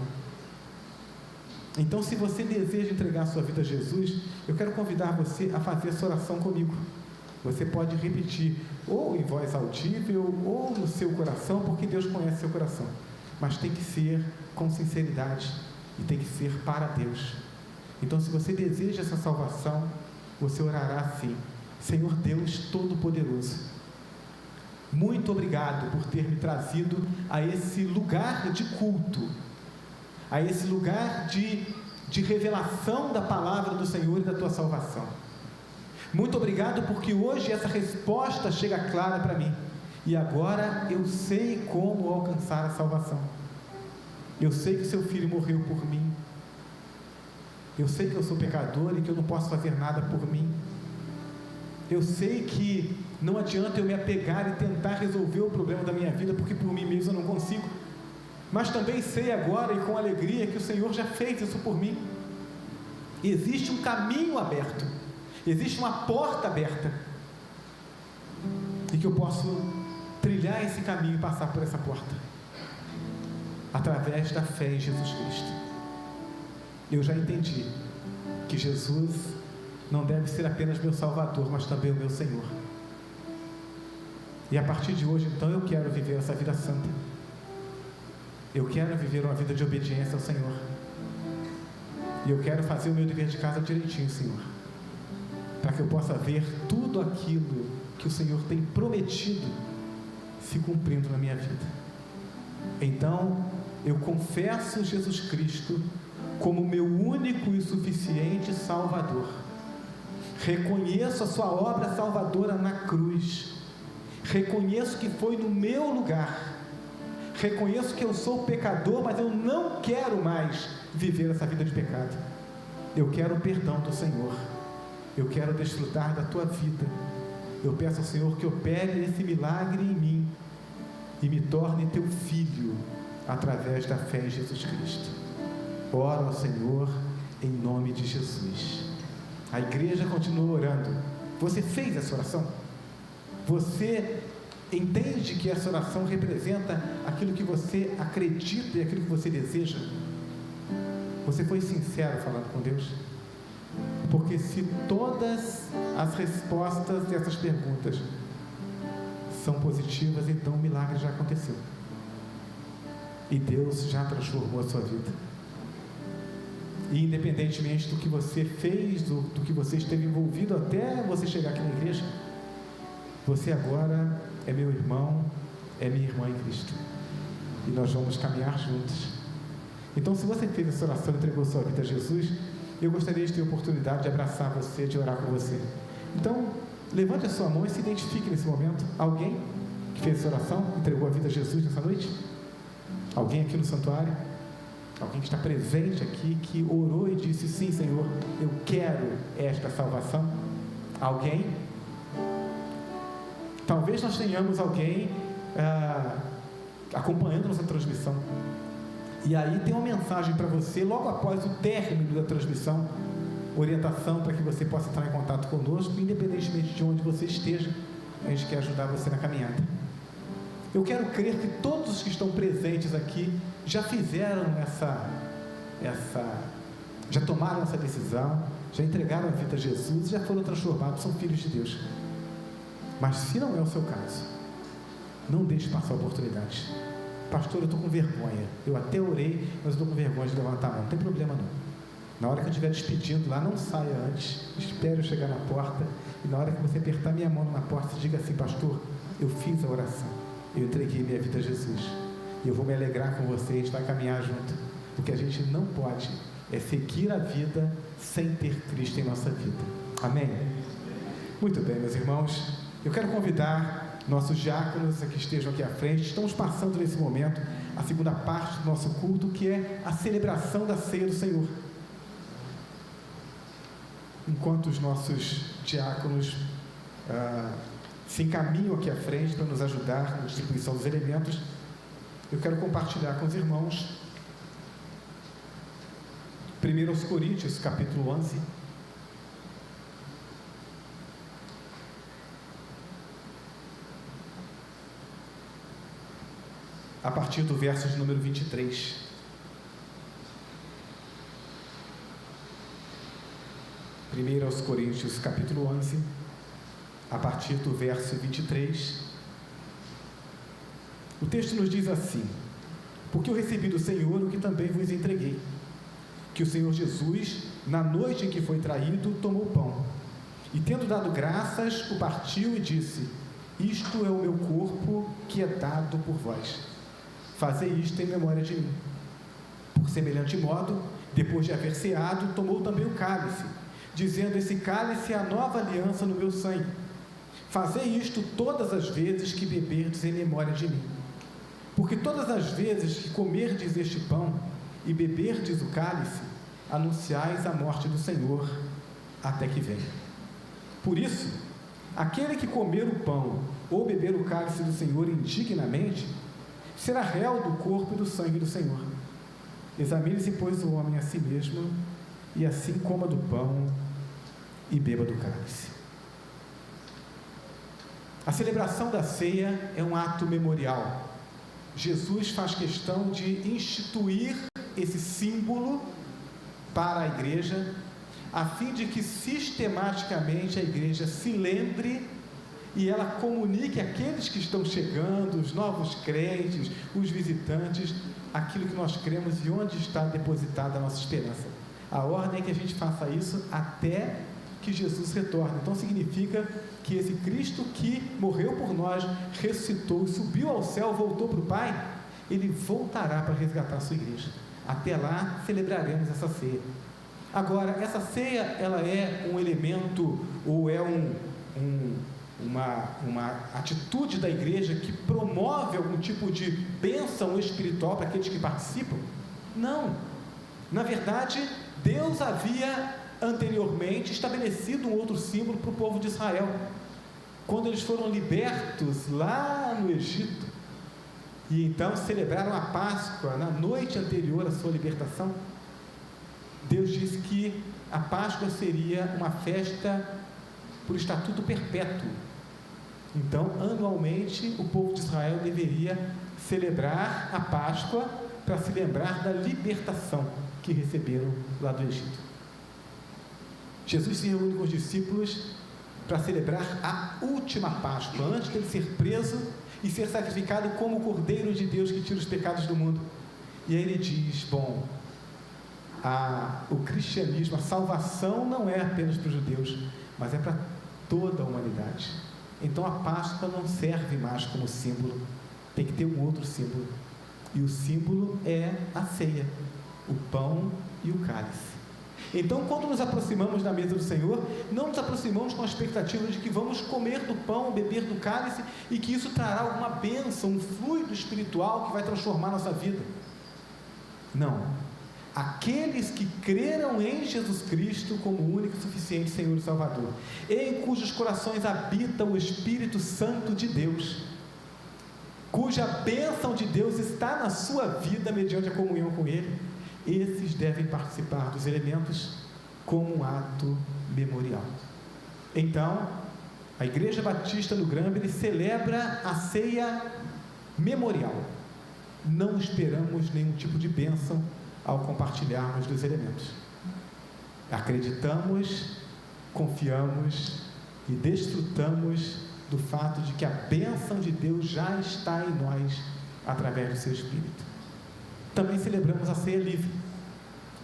Então, se você deseja entregar a sua vida a Jesus, eu quero convidar você a fazer essa oração comigo. Você pode repetir, ou em voz audível, ou no seu coração, porque Deus conhece seu coração, mas tem que ser com sinceridade, e tem que ser para Deus. Então, se você deseja essa salvação, você orará assim: Senhor Deus Todo-Poderoso, muito obrigado por ter me trazido a esse lugar de culto, a esse lugar de revelação da palavra do Senhor e da tua salvação. Muito obrigado porque hoje essa resposta chega clara para mim, e agora eu sei como alcançar a salvação. Eu sei que seu Filho morreu por mim. Eu sei que eu sou pecador e que eu não posso fazer nada por mim. Eu sei que não adianta eu me apegar e tentar resolver o problema da minha vida, porque por mim mesmo eu não consigo. Mas também sei agora e com alegria que o Senhor já fez isso por mim. Existe um caminho aberto, existe uma porta aberta, e que eu posso trilhar esse caminho e passar por essa porta através da fé em Jesus Cristo. Eu já entendi que Jesus não deve ser apenas meu Salvador, mas também o meu Senhor. E a partir de hoje, então, eu quero viver essa vida santa. Eu quero viver uma vida de obediência ao Senhor. E eu quero fazer o meu dever de casa direitinho, Senhor, para que eu possa ver tudo aquilo que o Senhor tem prometido se cumprindo na minha vida. Então, eu confesso Jesus Cristo como meu único e suficiente Salvador. Reconheço a sua obra salvadora na cruz. Reconheço que foi no meu lugar. Reconheço que eu sou pecador, mas eu não quero mais viver essa vida de pecado. Eu quero o perdão do Senhor. Eu quero desfrutar da tua vida. Eu peço ao Senhor que opere esse milagre em mim e me torne teu filho através da fé em Jesus Cristo. Oro ao Senhor em nome de Jesus. A igreja continua orando. Você fez essa oração? Você entende que essa oração representa aquilo que você acredita e aquilo que você deseja? Você foi sincero falando com Deus? Porque se todas as respostas dessas perguntas são positivas, então o milagre já aconteceu. E Deus já transformou a sua vida. E independentemente do que você fez, do que você esteve envolvido até você chegar aqui na igreja, você agora é meu irmão, é minha irmã em Cristo. E nós vamos caminhar juntos. Então, se você fez essa oração e entregou sua vida a Jesus, eu gostaria de ter a oportunidade de abraçar você, de orar com você. Então, levante a sua mão e se identifique nesse momento. Alguém que fez essa oração, entregou a vida a Jesus nessa noite? Alguém aqui no santuário? Alguém que está presente aqui, que orou e disse: sim, Senhor, eu quero esta salvação? Alguém? Talvez nós tenhamos alguém acompanhando nossa transmissão. E aí tem uma mensagem para você logo após o término da transmissão, orientação para que você possa entrar em contato conosco, independentemente de onde você esteja. A gente quer ajudar você na caminhada. Eu quero crer que todos os que estão presentes aqui já fizeram já tomaram essa decisão, já entregaram a vida a Jesus, já foram transformados, são filhos de Deus. Mas se não é o seu caso, não deixe passar a oportunidade. Pastor, eu estou com vergonha, eu até orei, mas eu estou com vergonha de levantar a mão. Não tem problema não. Na hora que eu estiver despedindo lá, não saia antes, espere eu chegar na porta, e na hora que você apertar minha mão na porta, você diga assim: pastor, eu fiz a oração, eu entreguei minha vida a Jesus. E eu vou me alegrar com você, a gente vai caminhar junto. Porque a gente não pode seguir a vida sem ter Cristo em nossa vida. Amém? Muito bem, meus irmãos. Eu quero convidar nossos diáconos que estejam aqui à frente. Estamos passando nesse momento a segunda parte do nosso culto, que é a celebração da ceia do Senhor. Enquanto os nossos diáconos se encaminham aqui à frente para nos ajudar na distribuição dos elementos, eu quero compartilhar com os irmãos 1 Coríntios, capítulo 11. A partir do verso de número 23. Primeiro aos Coríntios, capítulo 11, a partir do verso 23. O texto nos diz assim: porque eu recebi do Senhor o que também vos entreguei, que o Senhor Jesus, na noite em que foi traído, tomou o pão, e tendo dado graças, o partiu e disse: isto é o meu corpo que é dado por vós. Fazei isto em memória de mim. Por semelhante modo, depois de haver ceado, tomou também o cálice, dizendo: esse cálice é a nova aliança no meu sangue. Fazei isto todas as vezes que beberdes em memória de mim. Porque todas as vezes que comerdes este pão e beberdes o cálice, anunciais a morte do Senhor até que venha. Por isso, aquele que comer o pão ou beber o cálice do Senhor indignamente, será réu do corpo e do sangue do Senhor. Examine-se, pois, o homem a si mesmo, e assim coma do pão e beba do cálice. A celebração da ceia é um ato memorial. Jesus faz questão de instituir esse símbolo para a igreja, a fim de que sistematicamente a igreja se lembre e ela comunique àqueles que estão chegando, os novos crentes, os visitantes, aquilo que nós cremos e onde está depositada a nossa esperança. A ordem é que a gente faça isso até que Jesus retorne. Então significa que esse Cristo que morreu por nós, ressuscitou, subiu ao céu, voltou para o Pai, ele voltará para resgatar a sua igreja. Até lá celebraremos essa ceia. Agora, essa ceia, ela é um elemento ou é uma atitude da igreja que promove algum tipo de bênção espiritual para aqueles que participam? Não. Na verdade, Deus havia anteriormente estabelecido um outro símbolo para o povo de Israel. Quando eles foram libertos lá no Egito, e então celebraram a Páscoa na noite anterior à sua libertação, Deus disse que a Páscoa seria uma festa por estatuto perpétuo. Então, anualmente, o povo de Israel deveria celebrar a Páscoa para se lembrar da libertação que receberam lá do Egito. Jesus se reúne com os discípulos para celebrar a última Páscoa, antes de ele ser preso e ser sacrificado como o Cordeiro de Deus que tira os pecados do mundo. E aí ele diz: bom, o cristianismo, a salvação não é apenas para os judeus, mas é para toda a humanidade. Então a Páscoa não serve mais como símbolo, tem que ter um outro símbolo, e o símbolo é a ceia, o pão e o cálice. Então, quando nos aproximamos da mesa do Senhor, não nos aproximamos com a expectativa de que vamos comer do pão, beber do cálice, e que isso trará alguma bênção, um fluido espiritual que vai transformar nossa vida. Não. Aqueles que creram em Jesus Cristo como o único e suficiente Senhor e Salvador, em cujos corações habita o Espírito Santo de Deus, cuja bênção de Deus está na sua vida mediante a comunhão com Ele, esses devem participar dos elementos como um ato memorial. Então, a Igreja Batista no Granbury celebra a ceia memorial. Não esperamos nenhum tipo de bênção ao compartilharmos dos elementos. Acreditamos, confiamos e desfrutamos do fato de que a bênção de Deus já está em nós através do seu Espírito. Também celebramos a ceia livre.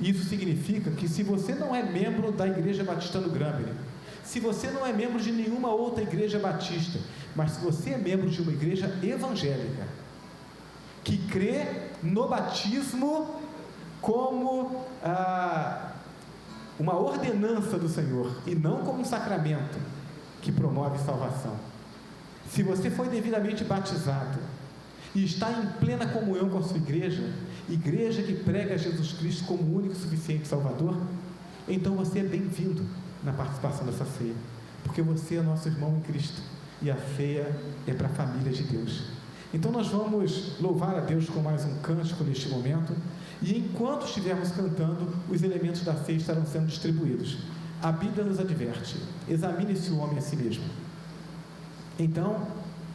Isso significa que se você não é membro da Igreja Batista no Granbury, se você não é membro de nenhuma outra igreja batista, mas se você é membro de uma igreja evangélica, que crê no batismo como uma ordenança do Senhor, e não como um sacramento que promove salvação. Se você foi devidamente batizado e está em plena comunhão com a sua igreja que prega Jesus Cristo como o único e suficiente Salvador, então você é bem-vindo na participação dessa ceia, porque você é nosso irmão em Cristo, e a ceia é para a família de Deus. Então nós vamos louvar a Deus com mais um cântico neste momento, e enquanto estivermos cantando, os elementos da ceia estarão sendo distribuídos. A Bíblia nos adverte: examine-se o homem a si mesmo. Então,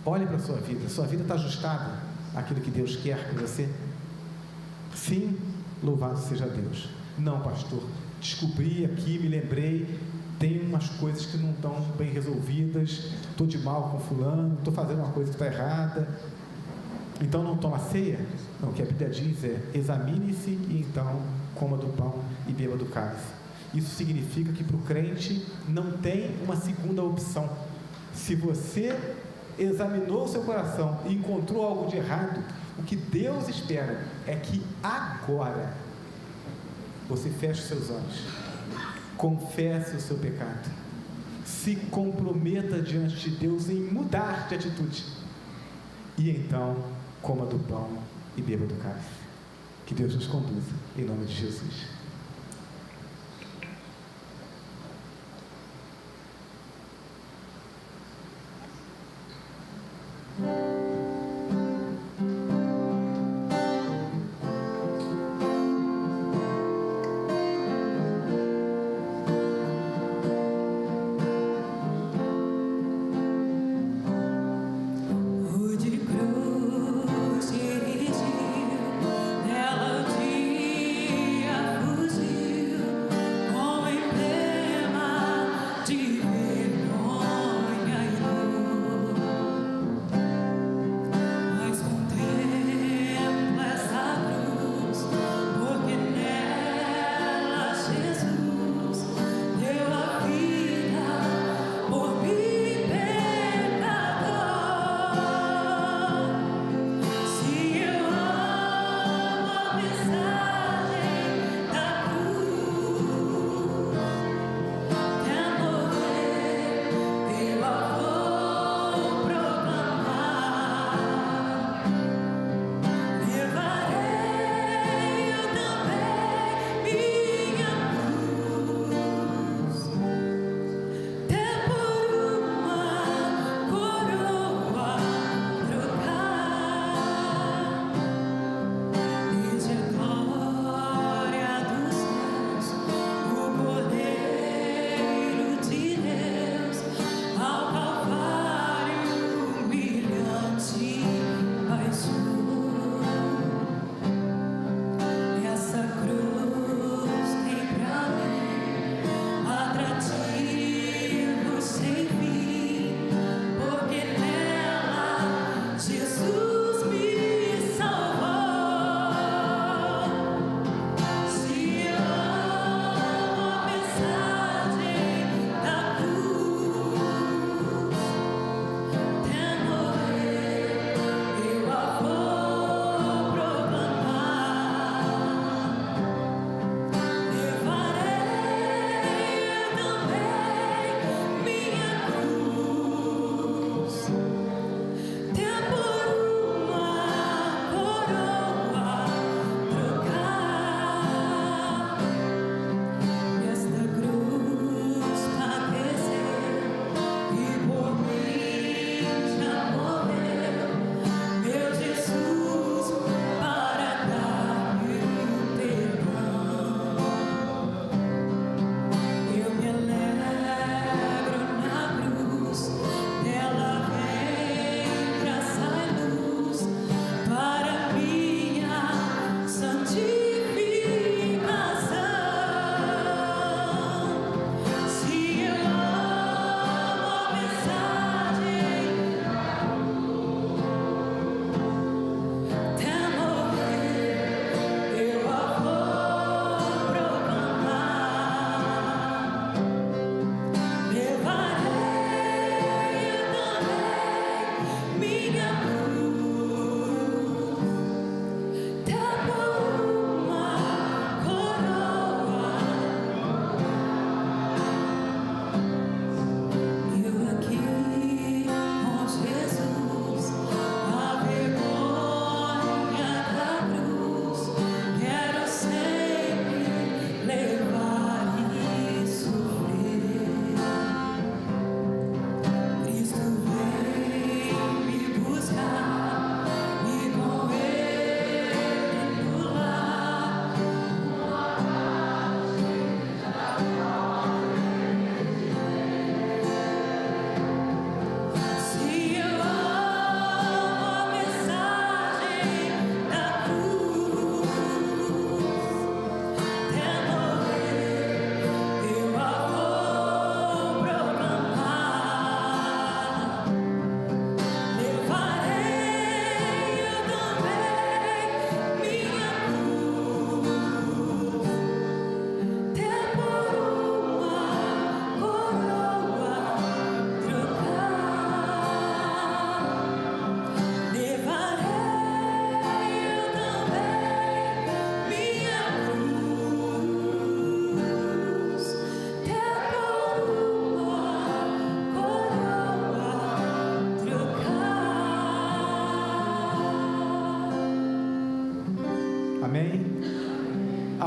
olhe para a sua vida está ajustada àquilo que Deus quer com você? Sim, louvado seja Deus. Não, pastor, descobri aqui, me lembrei, tem umas coisas que não estão bem resolvidas, estou de mal com fulano, estou fazendo uma coisa que está errada, então não toma ceia? Não, o que a Bíblia diz é: examine-se e então coma do pão e beba do cálice. Isso significa que para o crente não tem uma segunda opção. Se você examinou o seu coração e encontrou algo de errado, o que Deus espera é que agora você feche os seus olhos, confesse o seu pecado, se comprometa diante de Deus em mudar de atitude, e então coma do pão e beba do cálice. Que Deus nos conduza, em nome de Jesus. Nela o dia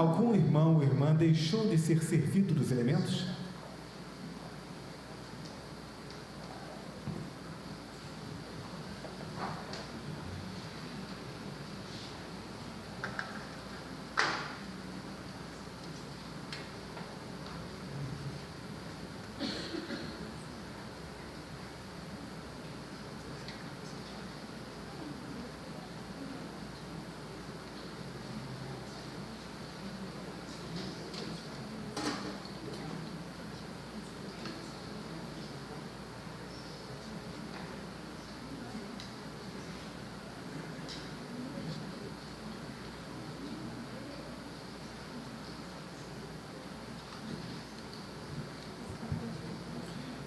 algum irmão ou irmã deixou de ser servido dos elementos?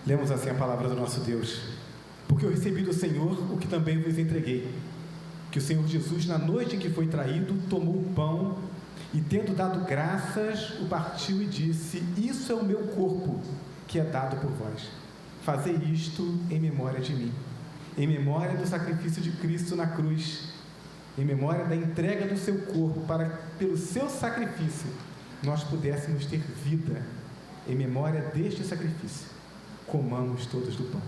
Lemos assim a palavra do nosso Deus. Porque eu recebi do Senhor o que também vos entreguei, que o Senhor Jesus, na noite em que foi traído, tomou o pão e, tendo dado graças, o partiu e disse: isso é o meu corpo, que é dado por vós. Fazei isto em memória de mim, em memória do sacrifício de Cristo na cruz, em memória da entrega do seu corpo, para que, pelo seu sacrifício, nós pudéssemos ter vida. Em memória deste sacrifício, comamos todos do pão.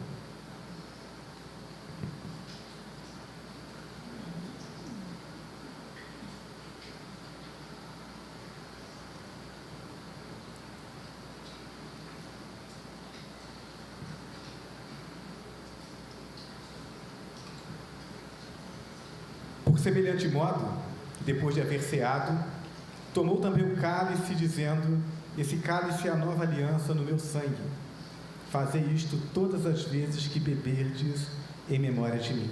Por semelhante modo, depois de haver ceado, tomou também o cálice, dizendo: esse cálice é a nova aliança no meu sangue. Fazei isto todas as vezes que beberdes em memória de mim.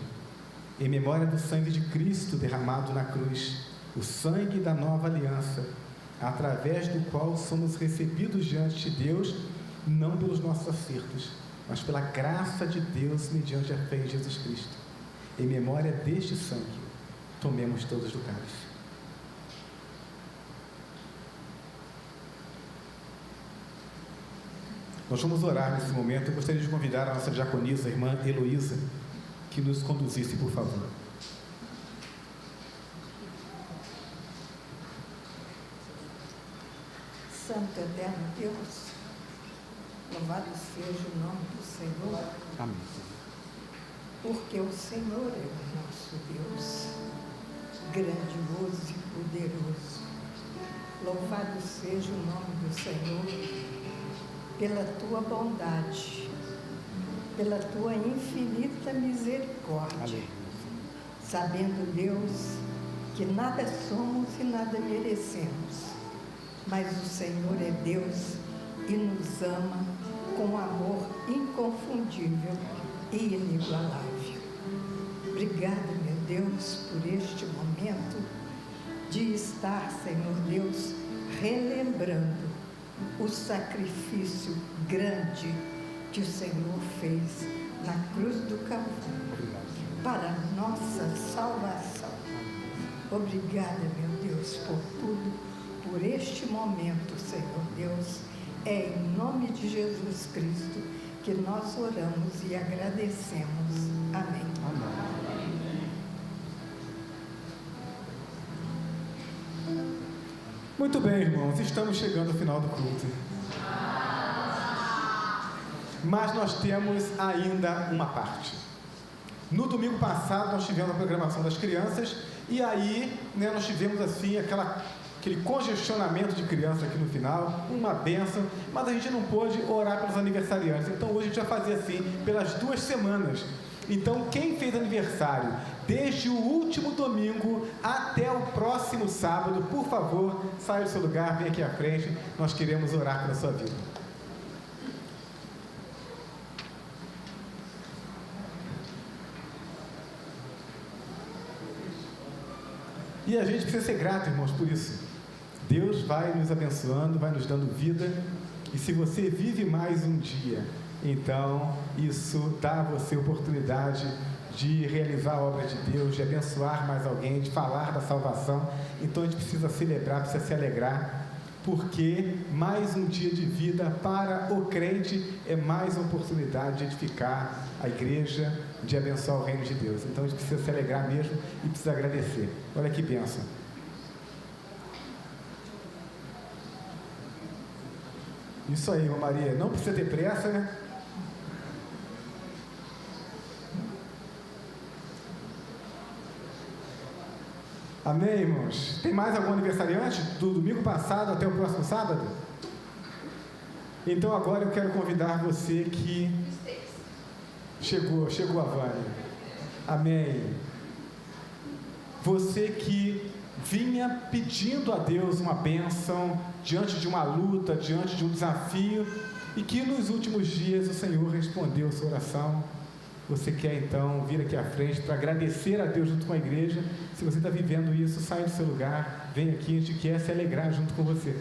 Em memória do sangue de Cristo derramado na cruz, o sangue da nova aliança, através do qual somos recebidos diante de Deus, não pelos nossos acertos, mas pela graça de Deus mediante a fé em Jesus Cristo. Em memória deste sangue, tomemos todos do cálice. Nós vamos orar nesse momento. Eu gostaria de convidar a nossa diaconisa, a irmã Heloísa, que nos conduzisse, por favor. Santo eterno Deus, louvado seja o nome do Senhor. Amém. Porque o Senhor é o nosso Deus, grandioso e poderoso. Louvado seja o nome do Senhor pela tua bondade, pela tua infinita misericórdia. Aleluia. Sabendo, Deus, que nada somos e nada merecemos, mas o Senhor é Deus e nos ama com amor inconfundível e inigualável. Obrigada, meu Deus, por este momento de estar, Senhor Deus, relembrando o sacrifício grande que o Senhor fez na cruz do Calvário para a nossa salvação. Obrigada, meu Deus, por tudo, por este momento, Senhor Deus. É em nome de Jesus Cristo que nós oramos e agradecemos. Amém. Amém. Muito bem, irmãos, estamos chegando ao final do culto. Mas nós temos ainda uma parte. No domingo passado nós tivemos a programação das crianças e aí, nós tivemos assim aquele congestionamento de criança aqui no final, uma bênção, mas a gente não pôde orar pelos aniversariantes. Então hoje a gente vai fazer assim pelas 2 semanas. Então, quem fez aniversário desde o último domingo até o próximo sábado, por favor, saia do seu lugar, venha aqui à frente, nós queremos orar pela sua vida. E a gente precisa ser grato, irmãos, por isso. Deus vai nos abençoando, vai nos dando vida, e se você vive mais um dia, então isso dá a você oportunidade de realizar a obra de Deus, de abençoar mais alguém, de falar da salvação. Então a gente precisa celebrar, precisa se alegrar, porque mais um dia de vida para o crente é mais uma oportunidade de edificar a igreja, de abençoar o reino de Deus. Então a gente precisa se alegrar mesmo e precisa agradecer. Olha que bênção. Isso aí, irmã Maria. Não precisa ter pressa, né? Amém, irmãos? Tem mais algum aniversariante do domingo passado até o próximo sábado? Então agora eu quero convidar você que chegou a Vânia. Amém. Você que vinha pedindo a Deus uma bênção diante de uma luta, diante de um desafio, e que nos últimos dias o Senhor respondeu a sua oração. Você quer então vir aqui à frente para agradecer a Deus junto com a igreja? Se você está vivendo isso, sai do seu lugar, vem aqui, a gente quer se alegrar junto com você.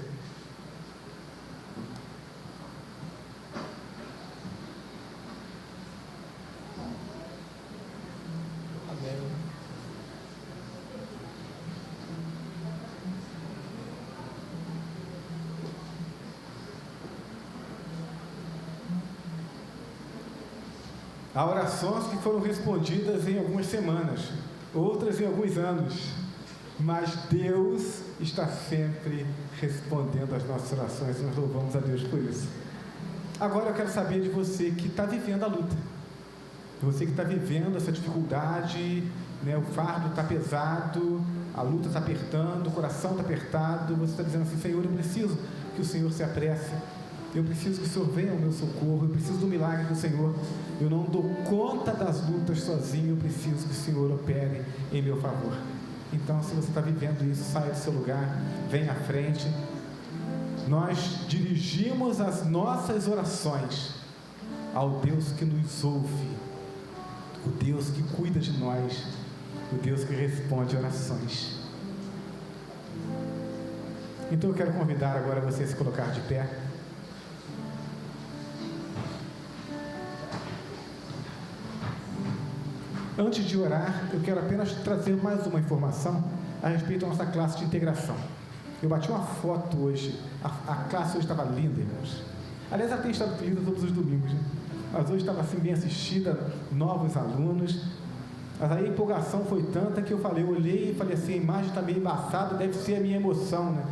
Amém. Há orações que foram respondidas em algumas semanas, outras em alguns anos, mas Deus está sempre respondendo às nossas orações, e nós louvamos a Deus por isso. Agora eu quero saber de você que está vivendo a luta, você que está vivendo essa dificuldade, né, o fardo está pesado, a luta está apertando, o coração está apertado, você está dizendo assim: Senhor, eu preciso que o Senhor se apresse, eu preciso que o Senhor venha ao meu socorro, eu preciso do milagre do Senhor, eu não dou conta das lutas sozinho, eu preciso que o Senhor opere em meu favor. Então, se você está vivendo isso, saia do seu lugar, venha à frente. Nós dirigimos as nossas orações ao Deus que nos ouve, o Deus que cuida de nós, o Deus que responde orações. Então eu quero convidar agora você a se colocar de pé. Antes de orar, eu quero apenas trazer mais uma informação a respeito da nossa classe de integração. Eu bati uma foto hoje, a classe hoje estava linda, irmãos. Aliás, ela tem estado linda todos os domingos, né? Mas hoje estava assim bem assistida, novos alunos. Mas aí a empolgação foi tanta que eu olhei e falei assim: a imagem está meio embaçada, deve ser a minha emoção, né?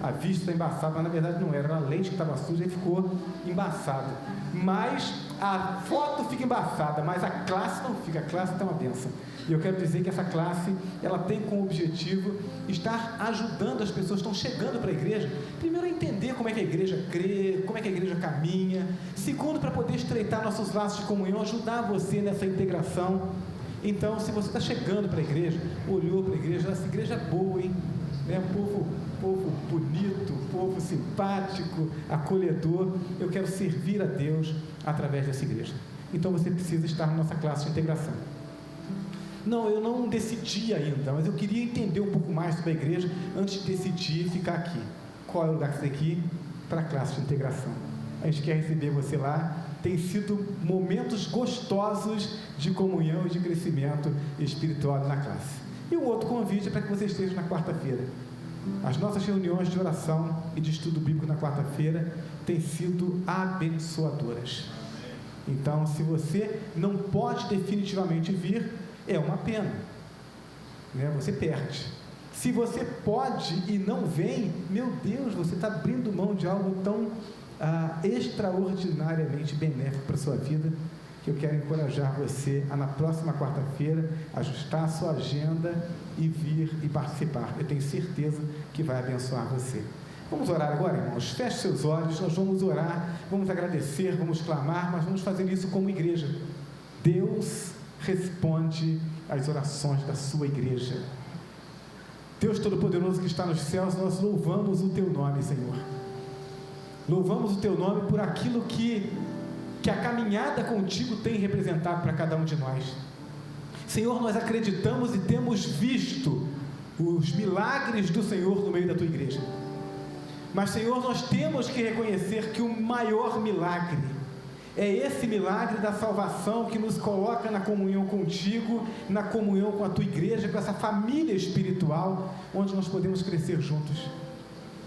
A vista está embaçada, mas na verdade não era a lente que estava suja e ficou embaçada. Mas a foto fica embaçada, mas a classe não fica, a classe está uma bênção. E eu quero dizer que essa classe, ela tem como objetivo estar ajudando as pessoas que estão chegando para a igreja, primeiro a entender como é que a igreja crê, como é que a igreja caminha, segundo, para poder estreitar nossos laços de comunhão, ajudar você nessa integração. Então, se você está chegando para a igreja, olhou para a igreja, essa igreja é boa, hein? Né? Povo bonito, povo simpático, acolhedor, eu quero servir a Deus através dessa igreja. Então você precisa estar na nossa classe de integração. Não, eu não decidi ainda, mas eu queria entender um pouco mais sobre a igreja antes de decidir ficar aqui. Qual é o lugar que você tem que ir? Para a classe de integração. A gente quer receber você lá. Tem sido momentos gostosos de comunhão e de crescimento espiritual na classe. E um outro convite é para que você esteja na quarta-feira. As nossas reuniões de oração e de estudo bíblico na quarta-feira têm sido abençoadoras. Então, se você não pode definitivamente vir, é uma pena, né? Você perde. Se você pode e não vem, meu Deus, você está abrindo mão de algo tão extraordinariamente benéfico para a sua vida, que eu quero encorajar você a, na próxima quarta-feira, ajustar a sua agenda e vir e participar. Eu tenho certeza que vai abençoar você. Vamos orar agora, irmãos? Feche seus olhos, nós vamos orar, vamos agradecer, vamos clamar, mas vamos fazer isso como igreja. Deus responde às orações da sua igreja. Deus Todo-Poderoso que está nos céus, nós louvamos o Teu nome, Senhor. Louvamos o Teu nome por aquilo que a caminhada contigo tem representado para cada um de nós. Senhor, nós acreditamos e temos visto os milagres do Senhor no meio da Tua igreja. Mas, Senhor, nós temos que reconhecer que o maior milagre é esse milagre da salvação que nos coloca na comunhão contigo, na comunhão com a Tua igreja, com essa família espiritual, onde nós podemos crescer juntos.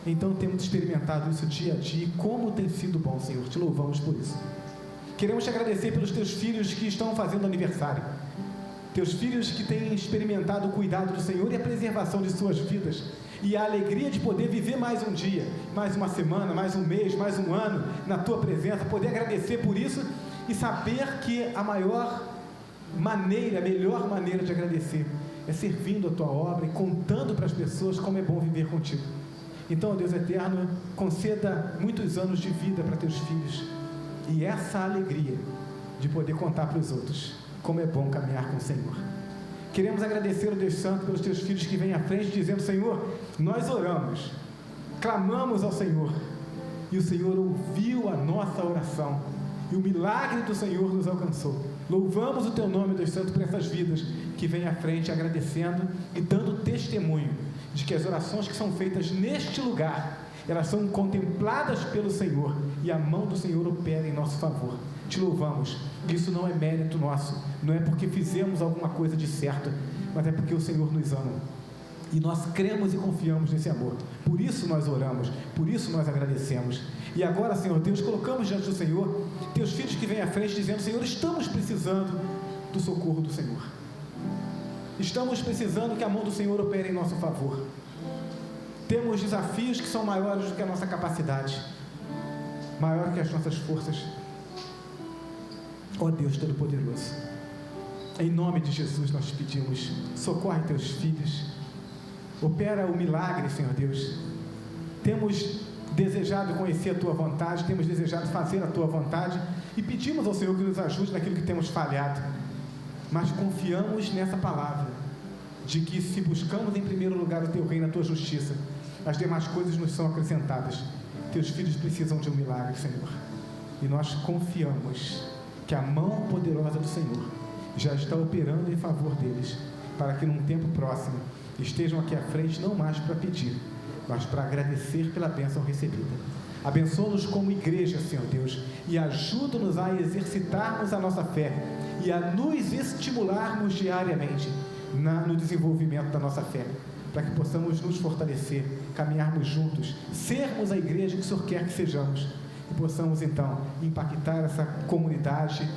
Então temos experimentado isso dia a dia, e como tem sido bom, Senhor, te louvamos por isso. Queremos te agradecer pelos teus filhos que estão fazendo aniversário. Teus filhos que têm experimentado o cuidado do Senhor e a preservação de suas vidas, e a alegria de poder viver mais um dia, mais uma semana, mais um mês, mais um ano na Tua presença, poder agradecer por isso e saber que a melhor maneira de agradecer é servindo a Tua obra e contando para as pessoas como é bom viver contigo. Então, Deus eterno, conceda muitos anos de vida para Teus filhos e essa alegria de poder contar para os outros como é bom caminhar com o Senhor. Queremos agradecer ao Deus Santo pelos Teus filhos que vêm à frente dizendo: Senhor, nós oramos, clamamos ao Senhor, e o Senhor ouviu a nossa oração, e o milagre do Senhor nos alcançou. Louvamos o Teu nome, Deus Santo, por essas vidas que vêm à frente agradecendo e dando testemunho de que as orações que são feitas neste lugar, elas são contempladas pelo Senhor, e a mão do Senhor opera em nosso favor. Te louvamos. Isso não é mérito nosso, não é porque fizemos alguma coisa de certo, mas é porque o Senhor nos ama, e nós cremos e confiamos nesse amor. Por isso nós oramos, por isso nós agradecemos. E agora, Senhor Deus, colocamos diante do Senhor Teus filhos que vêm à frente dizendo: Senhor, estamos precisando do socorro do Senhor, estamos precisando que a mão do Senhor opere em nosso favor. Temos desafios que são maiores do que a nossa capacidade, maior que as nossas forças. Ó Deus Todo-Poderoso, em nome de Jesus nós te pedimos: socorre Teus filhos, opera o milagre, Senhor Deus. Temos desejado conhecer a Tua vontade, temos desejado fazer a Tua vontade, e pedimos ao Senhor que nos ajude naquilo que temos falhado, mas confiamos nessa palavra, de que se buscamos em primeiro lugar o Teu reino e a Tua justiça, as demais coisas nos são acrescentadas. Teus filhos precisam de um milagre, Senhor, e nós confiamos que a mão poderosa do Senhor já está operando em favor deles, para que num tempo próximo estejam aqui à frente, não mais para pedir, mas para agradecer pela bênção recebida. Abençoa-nos como igreja, Senhor Deus, e ajuda-nos a exercitarmos a nossa fé e a nos estimularmos diariamente no desenvolvimento da nossa fé, para que possamos nos fortalecer, caminharmos juntos, sermos a igreja que o Senhor quer que sejamos, e possamos então impactar essa comunidade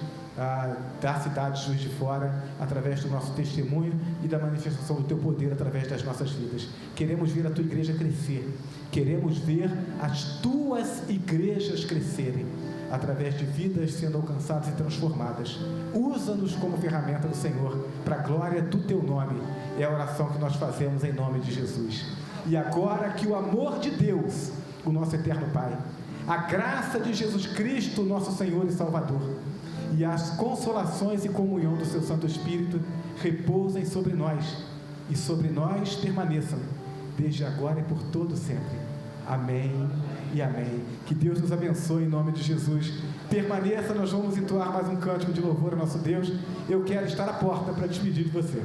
da cidade de Juiz de Fora, através do nosso testemunho e da manifestação do Teu poder através das nossas vidas. Queremos ver a Tua igreja crescer, queremos ver as Tuas igrejas crescerem, através de vidas sendo alcançadas e transformadas. Usa-nos como ferramenta do Senhor, para a glória do Teu nome. É a oração que nós fazemos em nome de Jesus. E agora que o amor de Deus, o nosso eterno Pai, a graça de Jesus Cristo, nosso Senhor e Salvador, e as consolações e comunhão do Seu Santo Espírito repousem sobre nós, e sobre nós permaneçam, desde agora e por todo sempre. Amém e amém. Que Deus nos abençoe em nome de Jesus. Permaneça, nós vamos entoar mais um cântico de louvor ao nosso Deus. Eu quero estar à porta para despedir de você.